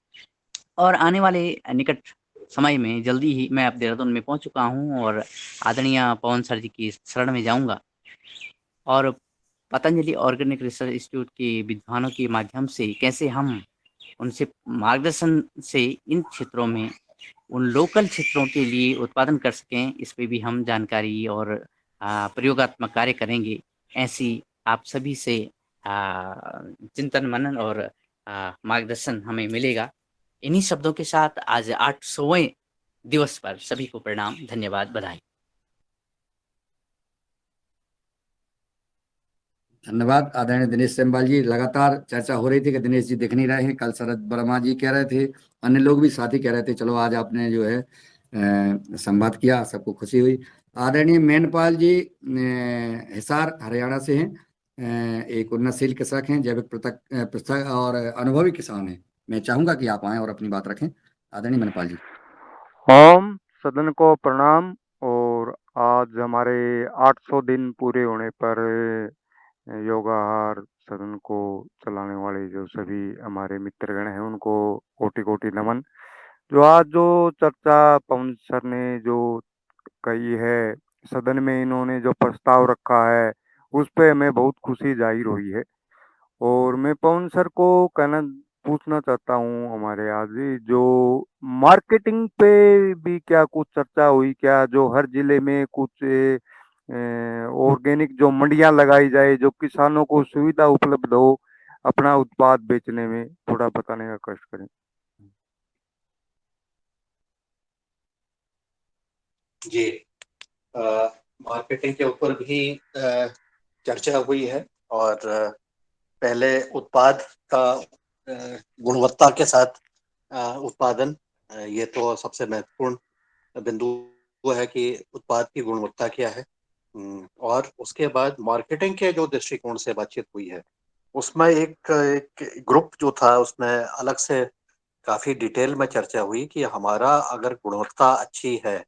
और आने वाले निकट समय में जल्दी ही मैं अब देहरादून में पहुँच चुका हूँ, और आदरणीय पवन सर जी की शरण में जाऊँगा, और पतंजलि ऑर्गेनिक रिसर्च इंस्टीट्यूट के विद्वानों के माध्यम से कैसे हम उनसे मार्गदर्शन से इन क्षेत्रों में उन लोकल क्षेत्रों के लिए उत्पादन कर सकें, इस पे भी हम जानकारी और प्रयोगात्मक कार्य करेंगे। ऐसी आप सभी से चिंतन मनन और मार्गदर्शन हमें मिलेगा। इन्हीं शब्दों के साथ आज 800वें दिवस पर सभी को प्रणाम, धन्यवाद, बधाई। धन्यवाद आदरणीय दिनेश सेमवाल जी। लगातार चर्चा हो रही थी कि दिनेश जी दिख नहीं रहे हैं। कल शरद वर्मा जी कह रहे थे, अन्य लोग भी साथी कह रहे थे, चलो आज आपने जो है संवाद किया, सबको खुशी हुई। आदरणीय मेनपाल जी हिसार हरियाणा से हैं, एक उन्नतशील कृषक हैं, जैविक पृथक पृथक और अनुभवी किसान हैं। मैं चाहूंगा कि आप आएं और अपनी बात रखें। आदरणीय मेनपाल जी। ओम सदन को प्रणाम। और आज हमारे 800 दिन पूरे होने पर योगाहार सदन को चलाने वाले जो सभी हमारे मित्रगण हैं उनको कोटि कोटि नमन। जो आज जो चर्चा पवन सर ने जो कही है, सदन में इन्होंने जो प्रस्ताव रखा है, उस पे हमें बहुत खुशी जाहिर हुई है। और मैं पवन सर को कहना पूछना चाहता हूँ, हमारे आज ही जो मार्केटिंग पे भी क्या कुछ चर्चा हुई क्या, जो हर जिले में कुछ ऑर्गेनिक जो मंडियां लगाई जाए, जो किसानों को सुविधा उपलब्ध हो अपना उत्पाद बेचने में, थोड़ा बताने का कष्ट करें। जी, मार्केटिंग के ऊपर भी चर्चा हुई है, और पहले उत्पाद का गुणवत्ता के साथ उत्पादन, ये तो सबसे महत्वपूर्ण बिंदु है कि उत्पाद की गुणवत्ता क्या है। और उसके बाद मार्केटिंग के जो दृष्टिकोण से बातचीत हुई है, उसमें एक ग्रुप जो था, उसमें अलग से काफी डिटेल में चर्चा हुई कि हमारा अगर गुणवत्ता अच्छी है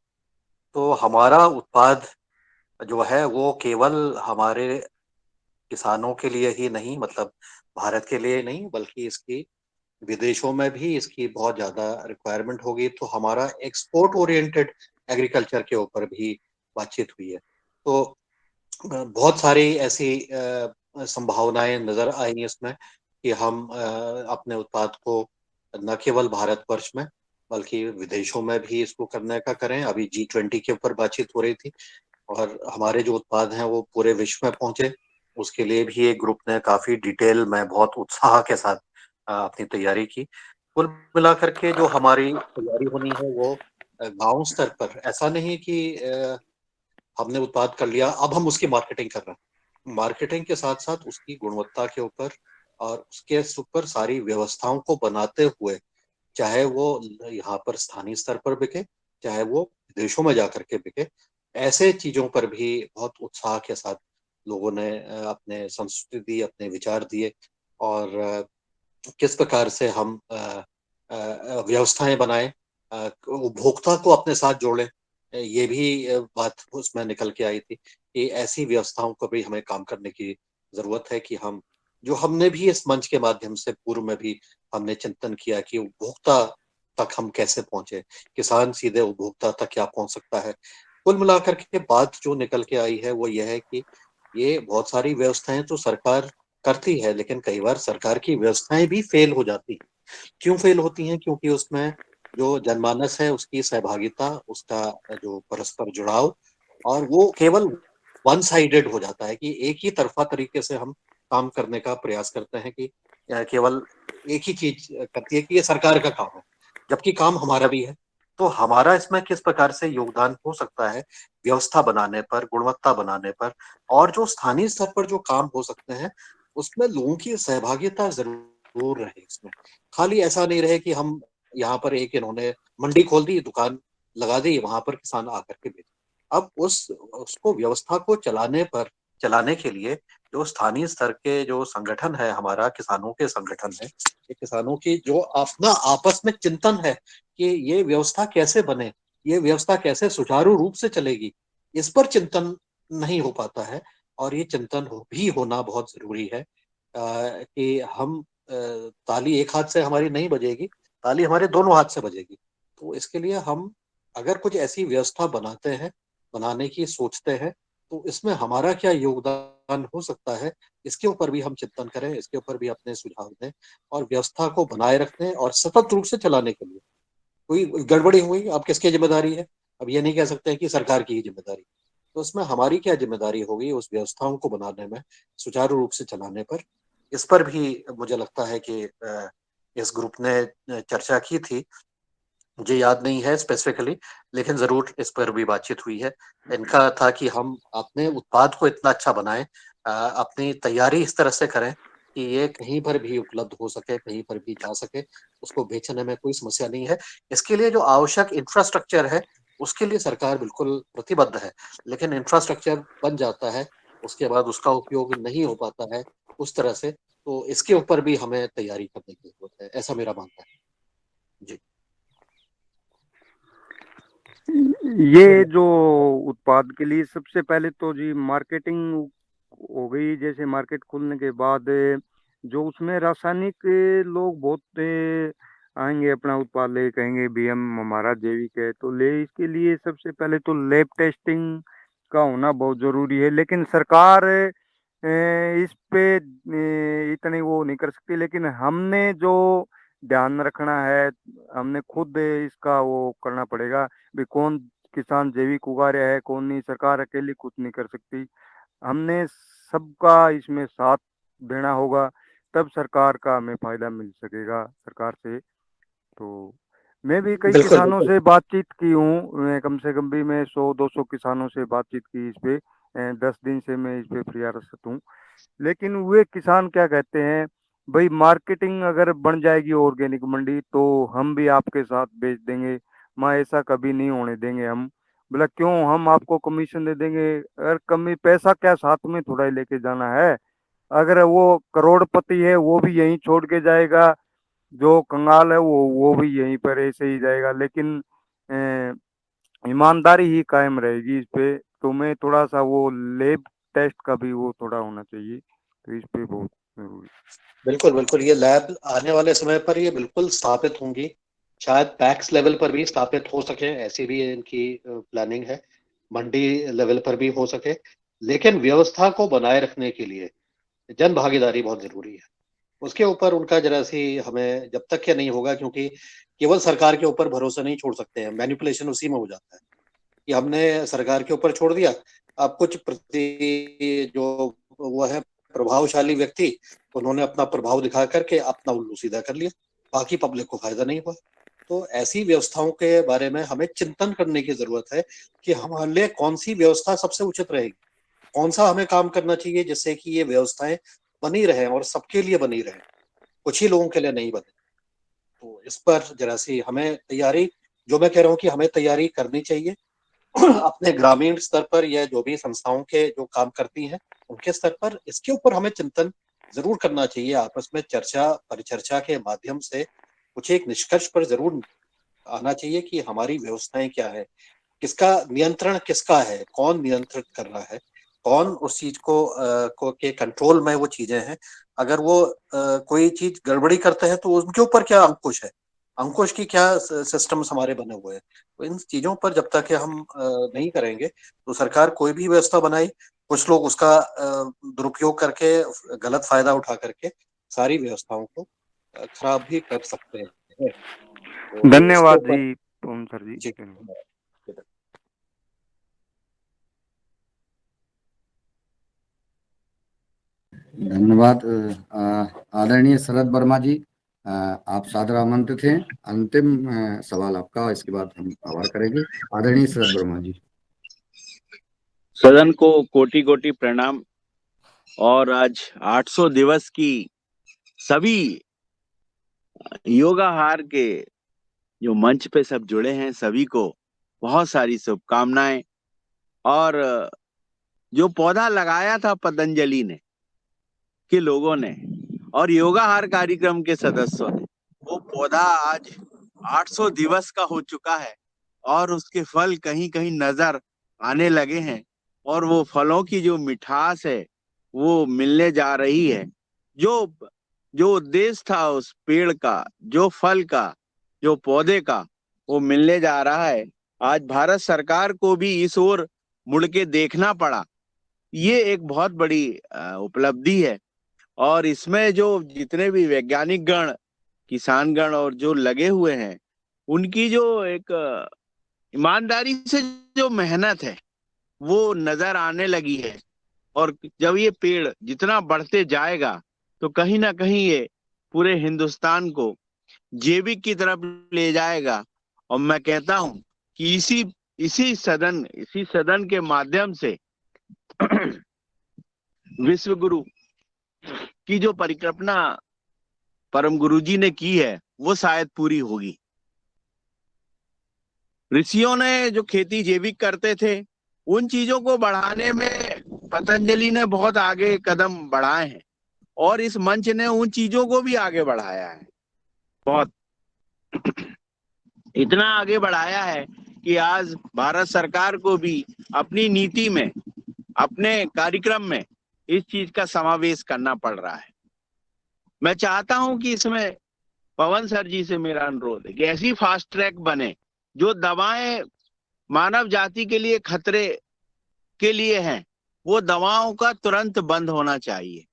तो हमारा उत्पाद जो है वो केवल हमारे किसानों के लिए ही नहीं, मतलब भारत के लिए नहीं, बल्कि इसकी विदेशों में भी इसकी बहुत ज्यादा रिक्वायरमेंट होगी। तो हमारा एक्सपोर्ट ओरिएंटेड एग्रीकल्चर के ऊपर भी बातचीत हुई है। तो बहुत सारी ऐसी संभावनाएं नजर आई इसमें कि हम अपने उत्पाद को न केवल भारतवर्ष में बल्कि विदेशों में भी इसको करने का करें। अभी G20 के ऊपर बातचीत हो रही थी, और हमारे जो उत्पाद हैं वो पूरे विश्व में पहुंचे, उसके लिए भी एक ग्रुप ने काफी डिटेल में बहुत उत्साह के साथ अपनी तैयारी की। कुल मिलाकर के जो हमारी तैयारी होनी है वो गांव स्तर पर, ऐसा नहीं कि हमने उत्पाद कर लिया अब हम उसकी मार्केटिंग कर रहे हैं। मार्केटिंग के साथ साथ उसकी गुणवत्ता के ऊपर और उसके ऊपर सारी व्यवस्थाओं को बनाते हुए, चाहे वो यहाँ पर स्थानीय स्तर पर बिके, चाहे वो विदेशों में जाकर के बिके, ऐसे चीजों पर भी बहुत उत्साह के साथ लोगों ने अपने संस्कृति दी, अपने विचार दिए, और किस प्रकार से हम व्यवस्थाएं बनाएं, उपभोक्ता को अपने साथ जोड़ें, ये भी बात उसमें निकल के आई थी कि ऐसी व्यवस्थाओं को भी हमें काम करने की जरूरत है कि हम, जो हमने भी इस मंच के माध्यम से पूर्व में भी हमने चिंतन किया कि उपभोक्ता तक हम कैसे पहुंचे, किसान सीधे उपभोक्ता तक क्या पहुंच सकता है। कुल मिलाकर के बात जो निकल के आई है वो यह है कि ये बहुत सारी व्यवस्थाएं तो सरकार करती है, लेकिन कई बार सरकार की व्यवस्थाएं भी फेल हो जाती हैं। क्यों फेल होती हैं? क्योंकि उसमें जो जनमानस है उसकी सहभागिता, उसका जो परस्पर जुड़ाव, और वो केवल वन साइडेड हो जाता है कि एक ही तरफा तरीके से हम काम करने का प्रयास करते हैं कि केवल एक ही चीज करती है कि ये सरकार का काम है, जबकि काम हमारा भी है। तो हमारा इसमें किस प्रकार से योगदान हो सकता है व्यवस्था बनाने पर, गुणवत्ता बनाने पर, और जो स्थानीय स्तर पर जो काम हो सकते हैं उसमें लोगों की सहभागिता जरूर रहे। इसमें खाली ऐसा नहीं रहे कि हम यहाँ पर एक इन्होंने मंडी खोल दी, दुकान लगा दी, वहां पर किसान आकर के बेचे। अब उसको व्यवस्था को चलाने के लिए जो स्थानीय स्तर के जो संगठन है, हमारा किसानों के संगठन है, ये किसानों की जो अपना आपस में चिंतन है कि ये व्यवस्था कैसे बने, ये व्यवस्था कैसे सुचारू रूप से चलेगी, इस पर चिंतन नहीं हो पाता है। और ये चिंतन भी होना बहुत जरूरी है कि हम ताली एक हाथ से हमारी नहीं बजेगी, ताली हमारे दोनों हाथ से बजेगी। तो इसके लिए हम अगर कुछ ऐसी व्यवस्था बनाते हैं, बनाने की सोचते हैं, तो इसमें हमारा क्या योगदान हो सकता है, इसके ऊपर भी हम चिंतन करें, इसके ऊपर भी अपने सुझाव दें, और व्यवस्था को बनाए रखने और सतत रूप से चलाने के लिए कोई गड़बड़ी हुई अब किसकी जिम्मेदारी है? अब ये नहीं कह सकते हैं कि सरकार की ही जिम्मेदारी। तो उसमें हमारी क्या जिम्मेदारी होगी उस व्यवस्थाओं को बनाने में, सुचारू रूप से चलाने पर? इस पर भी मुझे लगता है कि इस ग्रुप ने चर्चा की थी, मुझे याद नहीं है स्पेसिफिकली, लेकिन जरूर इस पर भी बातचीत हुई है। इनका था कि हम अपने उत्पाद को इतना अच्छा बनाएं, अपनी तैयारी इस तरह से करें कि ये कहीं पर भी उपलब्ध हो सके, कहीं पर भी जा सके, उसको बेचने में कोई समस्या नहीं है। इसके लिए जो आवश्यक इंफ्रास्ट्रक्चर है उसके लिए सरकार बिल्कुल प्रतिबद्ध है, लेकिन इंफ्रास्ट्रक्चर बन जाता है, उसके बाद उसका उपयोग नहीं हो पाता है उस तरह से, तो इसके ऊपर भी हमें तैयारी करने की जरूरत है, ऐसा मेरा मानना है। जी। ये जो उत्पाद के लिए सबसे पहले तो जी मार्केटिंग हो गई। जैसे मार्केट खुलने के बाद जो उसमें रासायनिक लोग बहुत आएंगे अपना उत्पाद ले, कहेंगे भी हम हमारा जैविक है तो ले। इसके लिए सबसे पहले तो लैब टेस्टिंग का होना बहुत जरूरी है। लेकिन सरकार इस पे इतनी वो नहीं कर सकती, लेकिन हमने जो ध्यान रखना है, हमने खुद इसका वो करना पड़ेगा भी कौन किसान जैविक उगा रहा है कौन नहीं। सरकार अकेली कुछ नहीं कर सकती, हमने सबका इसमें साथ देना होगा, तब सरकार का हमें फायदा मिल सकेगा सरकार से। तो मैं भी कई बिल्कुल किसानों बिल्कुल। से बातचीत की हूँ, मैं कम से कम भी मैं 100-200 किसानों से बातचीत की इस पे। 10 दिन से मैं इस पे प्रयासरत हूँ। लेकिन वे किसान क्या कहते हैं, भाई मार्केटिंग अगर बन जाएगी ऑर्गेनिक मंडी तो हम भी आपके साथ बेच देंगे, माँ ऐसा कभी नहीं होने देंगे हम। बोला क्यों, हम आपको कमीशन दे देंगे। अगर कमी पैसा क्या साथ में थोड़ा ही लेके जाना है, अगर वो करोड़पति है वो भी यहीं छोड़ के जाएगा, जो कंगाल है वो भी यहीं पर ऐसे ही जाएगा। लेकिन ईमानदारी ही कायम रहेगी इस पे। तो मैं थोड़ा सा वो लेब टेस्ट का भी वो थोड़ा होना चाहिए, तो इस पे बहुत जरूरी। बिल्कुल बिल्कुल, ये लैब आने वाले समय पर ये बिल्कुल स्थापित होंगी, शायद पैक्स लेवल पर भी स्थापित हो सके, ऐसी भी इनकी प्लानिंग है, मंडी लेवल पर भी हो सके। लेकिन व्यवस्था को बनाए रखने के लिए जन भागीदारी बहुत जरूरी है। उसके ऊपर उनका जरा सी हमें जब तक के नहीं होगा, क्योंकि केवल सरकार के ऊपर भरोसा नहीं छोड़ सकते हैं, मैनिपुलेशन उसी में हो जाता है कि हमने सरकार के ऊपर छोड़ दिया, अब कुछ प्रति जो वो है प्रभावशाली व्यक्ति, उन्होंने अपना प्रभाव दिखा करके अपना उल्लू सीधा कर लिया, बाकी पब्लिक को फायदा नहीं हुआ। तो ऐसी व्यवस्थाओं के बारे में हमें चिंतन करने की जरूरत है कि हमारे लिए कौन सी व्यवस्था सबसे उचित रहेगी, कौन सा हमें काम करना चाहिए जिससे कि ये व्यवस्थाएं बनी रहें और सबके लिए बनी रहें, कुछ ही लोगों के लिए नहीं बने। तो इस पर जरा सी हमें तैयारी, जो मैं कह रहा हूँ कि हमें तैयारी करनी चाहिए अपने ग्रामीण स्तर पर या जो भी संस्थाओं के जो काम करती हैं उनके स्तर पर इसके ऊपर हमें चिंतन जरूर करना चाहिए। आपस में चर्चा परिचर्चा के माध्यम से कुछ एक निष्कर्ष पर जरूर आना चाहिए कि हमारी व्यवस्थाएं क्या है, किसका नियंत्रण किसका है, कौन नियंत्रित कर रहा है, कौन उस चीज को के कंट्रोल में वो चीजें हैं। अगर वो कोई चीज गड़बड़ी करते हैं तो उनके ऊपर क्या अंकुश है, अंकुश की क्या सिस्टम्स हमारे बने हुए हैं। तो इन चीजों पर जब तक हम नहीं करेंगे तो सरकार कोई भी व्यवस्था बनाई, कुछ लोग उसका दुरुपयोग करके गलत फायदा उठा करके सारी व्यवस्थाओं को खराब भी कर सकते हैं। तो इसके धन्यवाद ऊपर जी पवन सर जी। जी धन्यवाद आदरणीय शरद वर्मा जी, आप सादर आमंत्रित हैं। अंतिम सवाल आपका, इसके बाद हम आभार करेंगे। आदरणीय शरद वर्मा जी। सदन को कोटि कोटि प्रणाम। और आज 800 दिवस की सभी योगाहार के जो मंच पे सब जुड़े हैं सभी को बहुत सारी शुभकामनाएं। और जो पौधा लगाया था पतंजलि ने के लोगों ने और योगाहार कार्यक्रम के सदस्यों ने, वो पौधा आज 800 दिवस का हो चुका है और उसके फल कहीं कहीं नजर आने लगे हैं। और वो फलों की जो मिठास है वो मिलने जा रही है। जो जो उद्देश्य था उस पेड़ का, जो फल का, जो पौधे का, वो मिलने जा रहा है। आज भारत सरकार को भी इस ओर मुड़ के देखना पड़ा। ये एक बहुत बड़ी उपलब्धि है। और इसमें जो जितने भी वैज्ञानिक गण, किसान गण और जो लगे हुए हैं, उनकी जो एक ईमानदारी से जो मेहनत है वो नजर आने लगी है। और जब ये पेड़ जितना बढ़ते जाएगा तो कहीं ना कहीं ये पूरे हिंदुस्तान को जैविक की तरफ ले जाएगा। और मैं कहता हूं कि इसी सदन के माध्यम से विश्व गुरु की जो परिकल्पना परम गुरु जी ने की है वो शायद पूरी होगी। ऋषियों ने जो खेती जैविक करते थे उन चीजों को बढ़ाने में पतंजलि ने बहुत आगे कदम बढ़ाए हैं और इस मंच ने उन चीजों को भी आगे बढ़ाया है। बहुत इतना आगे बढ़ाया है कि आज भारत सरकार को भी अपनी नीति में, अपने कार्यक्रम में इस चीज का समावेश करना पड़ रहा है। मैं चाहता हूं कि इसमें पवन सर जी से मेरा अनुरोध है कि ऐसी फास्ट ट्रैक बने जो दवाएं मानव जाति के लिए खतरे के लिए हैं, वो दवाओं का तुरंत बंद होना चाहिए।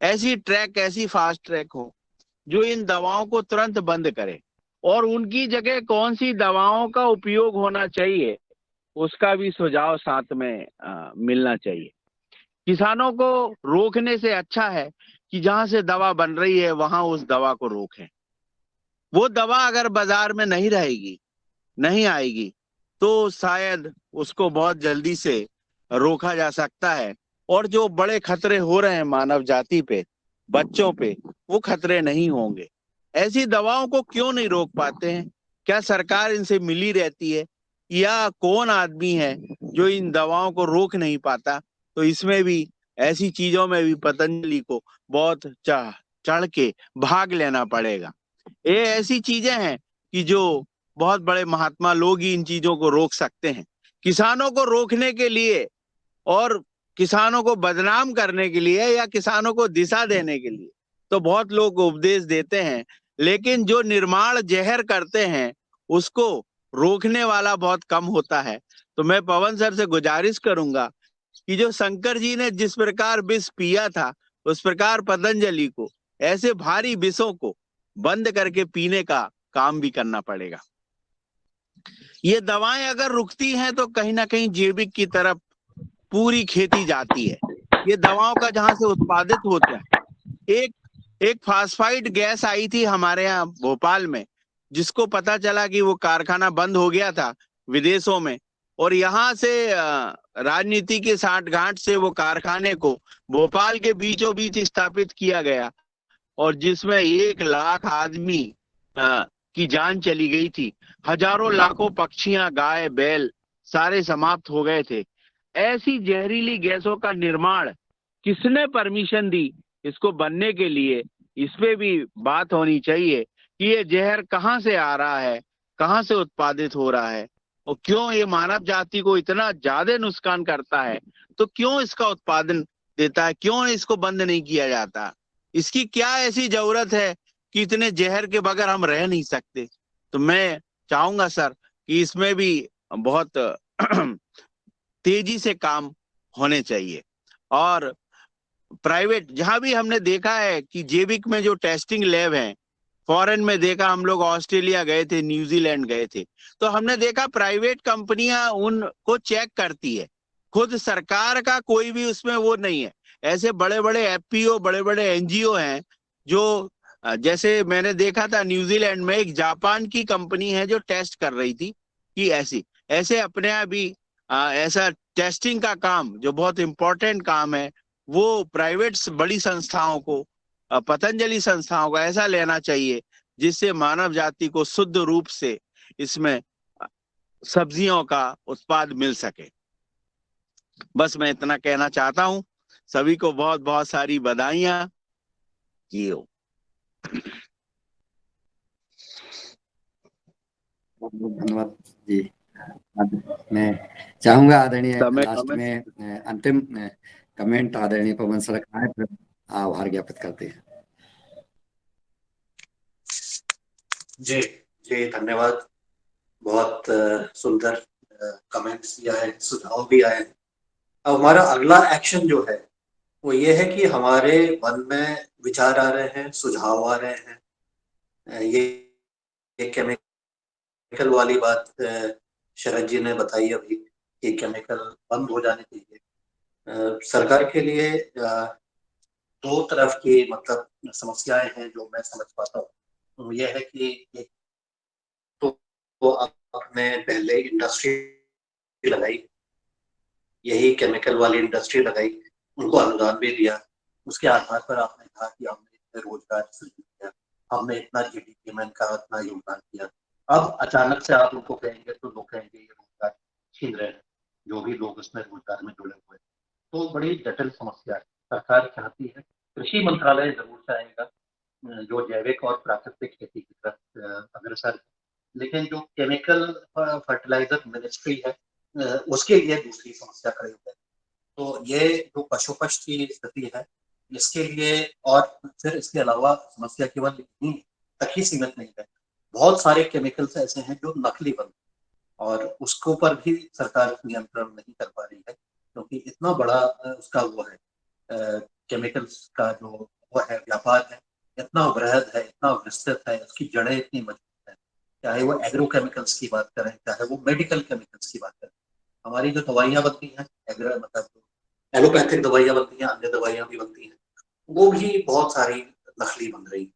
ऐसी फास्ट ट्रैक हो जो इन दवाओं को तुरंत बंद करे और उनकी जगह कौन सी दवाओं का उपयोग होना चाहिए उसका भी सुझाव साथ में मिलना चाहिए। किसानों को रोकने से अच्छा है कि जहां से दवा बन रही है वहां उस दवा को रोकें। वो दवा अगर बाजार में नहीं रहेगी, नहीं आएगी, तो शायद उसको बहुत जल्दी से रोका जा सकता है। और जो बड़े खतरे हो रहे हैं मानव जाति पे, बच्चों पे, वो खतरे नहीं होंगे। ऐसी दवाओं को क्यों नहीं रोक पाते हैं? क्या सरकार इनसे मिली रहती है या कौन आदमी है जो इन दवाओं को रोक नहीं पाता? तो इसमें भी, ऐसी चीजों में भी पतंजलि को बहुत चढ़ के भाग लेना पड़ेगा। ये ऐसी चीजें हैं कि जो बहुत बड़े महात्मा लोग ही इन चीजों को रोक सकते हैं। किसानों को रोकने के लिए और किसानों को बदनाम करने के लिए या किसानों को दिशा देने के लिए तो बहुत लोग उपदेश देते हैं, लेकिन जो निर्माण जहर करते हैं उसको रोकने वाला बहुत कम होता है। तो मैं पवन सर से गुजारिश करूंगा कि जो शंकर जी ने जिस प्रकार विष पिया था उस प्रकार पतंजलि को ऐसे भारी विषों को बंद करके पीने का काम भी करना पड़ेगा। ये दवाएं अगर रुकती हैं तो कहीं ना कहीं जैविक की तरफ पूरी खेती जाती है। ये दवाओं का जहां से उत्पादित होता है, एक एक फास्फाइड गैस आई थी हमारे यहाँ भोपाल में, जिसको पता चला कि वो कारखाना बंद हो गया था विदेशों में, और यहाँ से राजनीति के साठगांठ से वो कारखाने को भोपाल के बीचों बीच स्थापित किया गया, और जिसमें 1 लाख आदमी की जान चली गई थी। हजारों लाखों पक्षियां, गाय बैल सारे समाप्त हो गए थे। ऐसी जहरीली गैसों का निर्माण किसने परमिशन दी इसको बनने के लिए? इस पे भी बात होनी चाहिए कि ये जहर कहाँ से आ रहा है, कहाँ से उत्पादित हो रहा है, और क्यों ये मानव जाति को इतना ज्यादा नुकसान करता है, तो क्यों इसका उत्पादन देता है, क्यों इसको बंद नहीं किया जाता? इसकी क्या ऐसी जरूरत है कि इतने जहर के बगैर हम रह नहीं सकते? तो मैं चाहूंगा सर कि इसमें भी बहुत तेजी से काम होने चाहिए। और प्राइवेट, जहां भी हमने देखा है कि जैविक में जो टेस्टिंग लैब है, फॉरेन में देखा, हम लोग ऑस्ट्रेलिया गए थे, न्यूजीलैंड गए थे, तो हमने देखा प्राइवेट कंपनियां उनको चेक करती है, खुद सरकार का कोई भी उसमें वो नहीं है। ऐसे बड़े बड़े एफपीओ, बड़े बड़े एनजीओ हैं जो, जैसे मैंने देखा था न्यूजीलैंड में एक जापान की कंपनी है जो टेस्ट कर रही थी कि ऐसे अपने यहाँ भी ऐसा टेस्टिंग का काम जो बहुत इंपॉर्टेंट काम है, वो प्राइवेट बड़ी संस्थाओं को, पतंजलि संस्थाओं को ऐसा लेना चाहिए जिससे मानव जाति को शुद्ध रूप से इसमें सब्जियों का उत्पाद मिल सके। बस मैं इतना कहना चाहता हूं। सभी को बहुत बहुत सारी बधाइयां। जी हो। बहुत बहुत धन्यवाद जी। मैं चाहूंगा आदरणीय लास्ट में अंतिम कमेंट आदरणीय पवन सर का है, फिर आभार ज्ञापित करते हैं। जी जी, धन्यवाद। बहुत सुंदर कमेंट्स दिया है, सुझाव भी आए। अब हमारा अगला एक्शन जो है वो ये है कि हमारे मन में विचार आ रहे हैं, सुझाव आ रहे हैं। ये केमिकल वाली बात शरद जी ने बताई अभी कि केमिकल बंद हो जाने चाहिए। सरकार के लिए दो तरफ की मतलब समस्याएं हैं जो मैं समझ पाता हूँ। यह है कि एक तो आपने पहले इंडस्ट्री लगाई, यही केमिकल वाली इंडस्ट्री लगाई, उनको अनुदान भी दिया, उसके आधार पर आपने कहा कि हमने इतने रोजगार सृजित किया, हमने इतना जीडीपी में इनका इतना योगदान किया। अब अचानक से आप उनको कहेंगे तो लोग कहेंगे ये रोजगार छीन रहे हैं, जो भी लोग उसमें रोजगार में जुड़े हुए हैं। तो बड़ी जटिल समस्या है। सरकार चाहती है, कृषि मंत्रालय जरूर चाहेगा जो जैविक और प्राकृतिक खेती की तरफ अग्रसर, लेकिन जो केमिकल फर्टिलाइजर मिनिस्ट्री है उसके लिए दूसरी समस्या खड़ी है। तो ये जो पशुपक्ष की स्थिति है इसके लिए, और फिर इसके अलावा समस्या केवल इतनी तक ही सीमित नहीं है, बहुत सारे केमिकल्स ऐसे हैं जो नकली बनते हैं और उसको पर भी सरकार नियंत्रण नहीं कर पा रही है, क्योंकि इतना बड़ा उसका वो है केमिकल्स का जो वो है व्यापार है, इतना वृहद है, इतना विस्तृत है, उसकी जड़ें इतनी मजबूत है। चाहे वो एग्रोकेमिकल्स की बात करें, चाहे वो मेडिकल केमिकल्स की बात करें, हमारी जो दवाइयाँ बनती हैं, मतलब एलोपैथिक दवाइयाँ बनती हैं, अन्य दवाइयाँ भी बनती हैं, वो भी बहुत सारी नकली बन रही।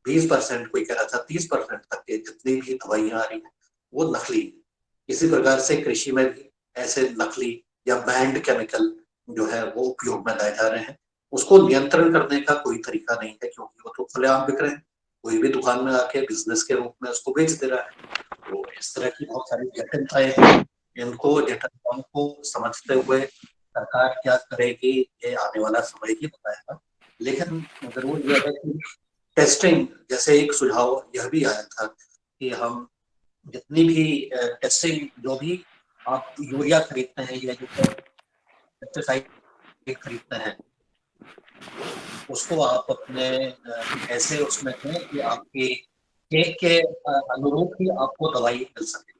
20% कोई कह रहा था 30% तक के जितनी भी दवाइयाँ आ रही हैं वो नकली। इसी प्रकार से कृषि में भी ऐसे नकली या बैंड केमिकल जो है वो उपयोग में लाए जा रहे हैं। उसको नियंत्रण करने का कोई तरीका नहीं है, क्योंकि वो तो खुलेआम बिक रहे हैं, कोई भी दुकान में आके बिजनेस के रूप में उसको बेच दे रहा है। तो इस तरह की बहुत सारी जटिलताएं हैं, इनको जटिलताओं को समझते हुए सरकार क्या करेगी ये आने वाला समय ही बताएगा। लेकिन जरूर यह है कि टेस्टिंग, जैसे एक सुझाव यह भी आया था कि हम जितनी भी टेस्टिंग, जो भी आप यूरिया खरीदते हैं या जो पेस्टिसाइड खरीदते हैं, उसको आप अपने ऐसे उसमें दें कि आपकी खेत के अनुरूप ही आपको दवाई मिल सके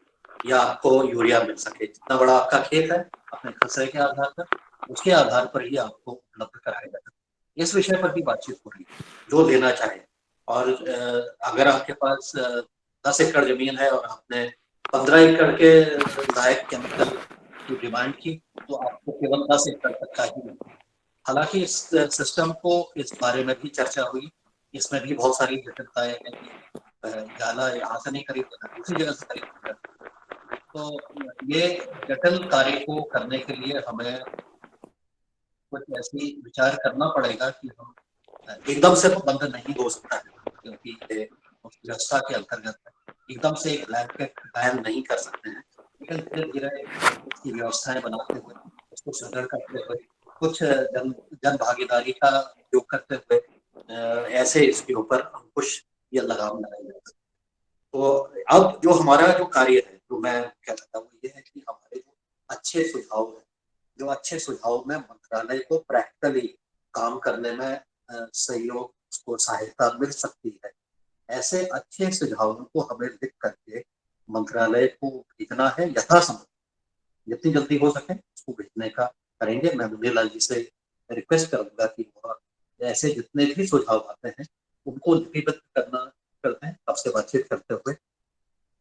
या आपको यूरिया मिल सके। जितना बड़ा आपका खेत है अपने खसरे के आधार पर, उसके आधार पर ही आपको उपलब्ध कराया जाता है। इस विषय पर भी बातचीत हो रही है, जो लेना चाहे। और अगर आपके पास 10 एकड़ जमीन है और आपने 15 एकड़ के लायक केमिकल की डिमांड की, तो आपको केवल 10 एकड़ तक का ही हालांकि इस सिस्टम को, इस बारे में भी चर्चा हुई, इसमें भी बहुत सारी जटिलताएं हैं कि जाला यहाँ से नहीं खरीदना, दूसरी जगह से खरीदना। तो ये जटिल कार्य को करने के लिए हमें कुछ ऐसी विचार करना पड़ेगा कि हम एकदम से बंद नहीं हो सकता है, क्योंकि ये व्यवस्था के अंतर्गत है। एकदम से एक ब्लैंकेट बैन नहीं कर सकते हैं, लेकिन धीरे धीरे उसकी व्यवस्थाएं बनाते हुए, उसको सुदृढ़ करते हुए, कुछ जन भागीदारी का उपयोग करते हुए ऐसे इसके ऊपर अंकुश या लगाम लगाई जा सकती है। तो अब जो हमारा जो कार्य है, जो मैं कहता हूँ, ये है कि हमारे जो अच्छे सुझाव है, जो अच्छे सुझाव में मंत्रालय को प्रैक्टिकली काम करने में सहयोग, उसको सहायता मिल सकती है, ऐसे अच्छे सुझावों को हमें लिख करके मंत्रालय को भेजना है यथासंभव, जितनी जल्दी हो सके उसको भेजने का करेंगे। मैं मुनीलाल जी से रिक्वेस्ट करूंगा कि वो ऐसे जितने भी सुझाव आते हैं उनको लिपिबद्ध करते हैं आपसे बातचीत करते हुए,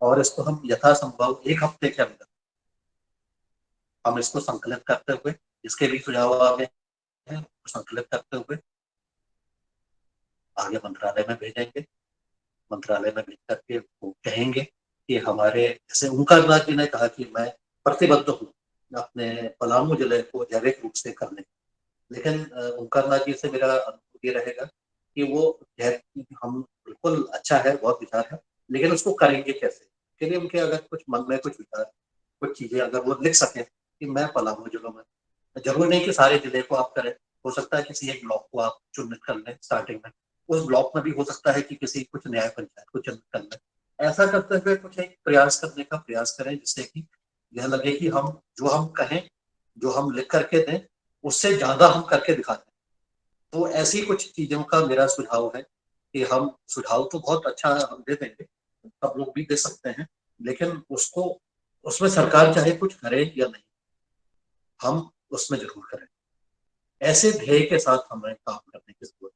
और इसको हम यथासंभव 1 हफ्ते के अंदर हम इसको संकलित करते हुए, इसके भी सुझाव आ गए हैं, संकलित करते हुए आगे मंत्रालय में भेजेंगे। मंत्रालय में भेज करके वो कहेंगे कि हमारे, जैसे ओंकार नाथ जी ने कहा कि मैं प्रतिबद्ध हूँ अपने पलामू जिले को जैविक रूप से करने, लेकिन ओंकार नाथ जी से मेरा अनुभव ये रहेगा कि वो हम बिल्कुल अच्छा है, बहुत विचार है, लेकिन उसको करेंगे कैसे, के लिए उनके अगर कुछ मन में कुछ विचार, कुछ चीजें अगर वो लिख सके कि मैं पलामू जिलों में, जरूर नहीं कि सारे जिले को आप करें, हो सकता है किसी एक ब्लॉक को आप चिन्हित कर लें स्टार्टिंग में, उस ब्लॉक में भी हो सकता है कि किसी कुछ न्याय पंचायत को चिन्हित कर लें। ऐसा करते हुए कुछ एक प्रयास करने का प्रयास करें, जिससे कि यह लगे कि हम जो हम कहें, जो हम लिख करके दें, उससे ज्यादा हम करके दिखा दें। तो ऐसी कुछ चीजों का मेरा सुझाव है कि हम, सुझाव तो बहुत अच्छा हम दे देंगे, सब लोग भी दे सकते हैं, लेकिन उसको, उसमें सरकार चाहे कुछ करे या नहीं, हम उसमें जरूर करें। ऐसे ध्येय के साथ हमें काम करने की जरूरत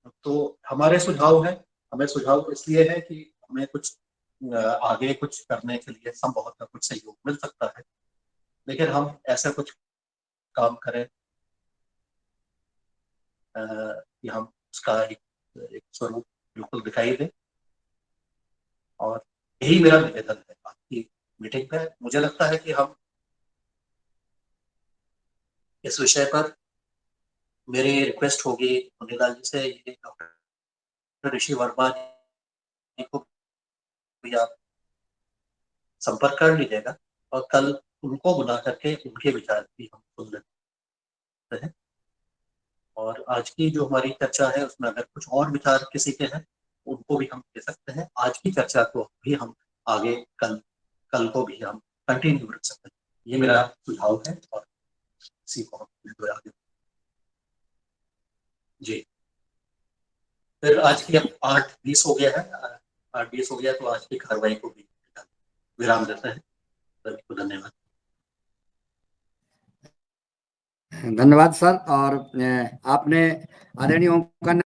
है। तो हमारे सुझाव है, हमें सुझाव इसलिए है कि हमें कुछ आगे कुछ करने के लिए संभवतः कुछ सहयोग मिल सकता है, लेकिन हम ऐसा कुछ काम करें कि हम उसका एक स्वरूप बिल्कुल दिखाई दे। और यही मेरा निवेदन है आज की मीटिंग में। मुझे लगता है कि हम इस विषय पर, मेरी रिक्वेस्ट होगी मुनीलाल जी से, ये डॉक्टर ऋषि वर्मा जी को भी आप संपर्क कर लीजिएगा, और कल उनको बुला करके उनके विचार भी हम सुन लेते हैं। और आज की जो हमारी चर्चा है उसमें अगर कुछ और विचार किसी के हैं उनको भी हम दे सकते हैं। आज की चर्चा को भी हम आगे कल को भी हम कंटिन्यू रख सकते हैं। ये मेरा सुझाव है, और इसी को हम आगे जी। फिर आज की अब 8:20 हो गया है, 8:20 हो गया, तो आज की कार्रवाई को भी विराम देते हैं। सभी को धन्यवाद। धन्यवाद सर। और आपने आदरणीय ओंकार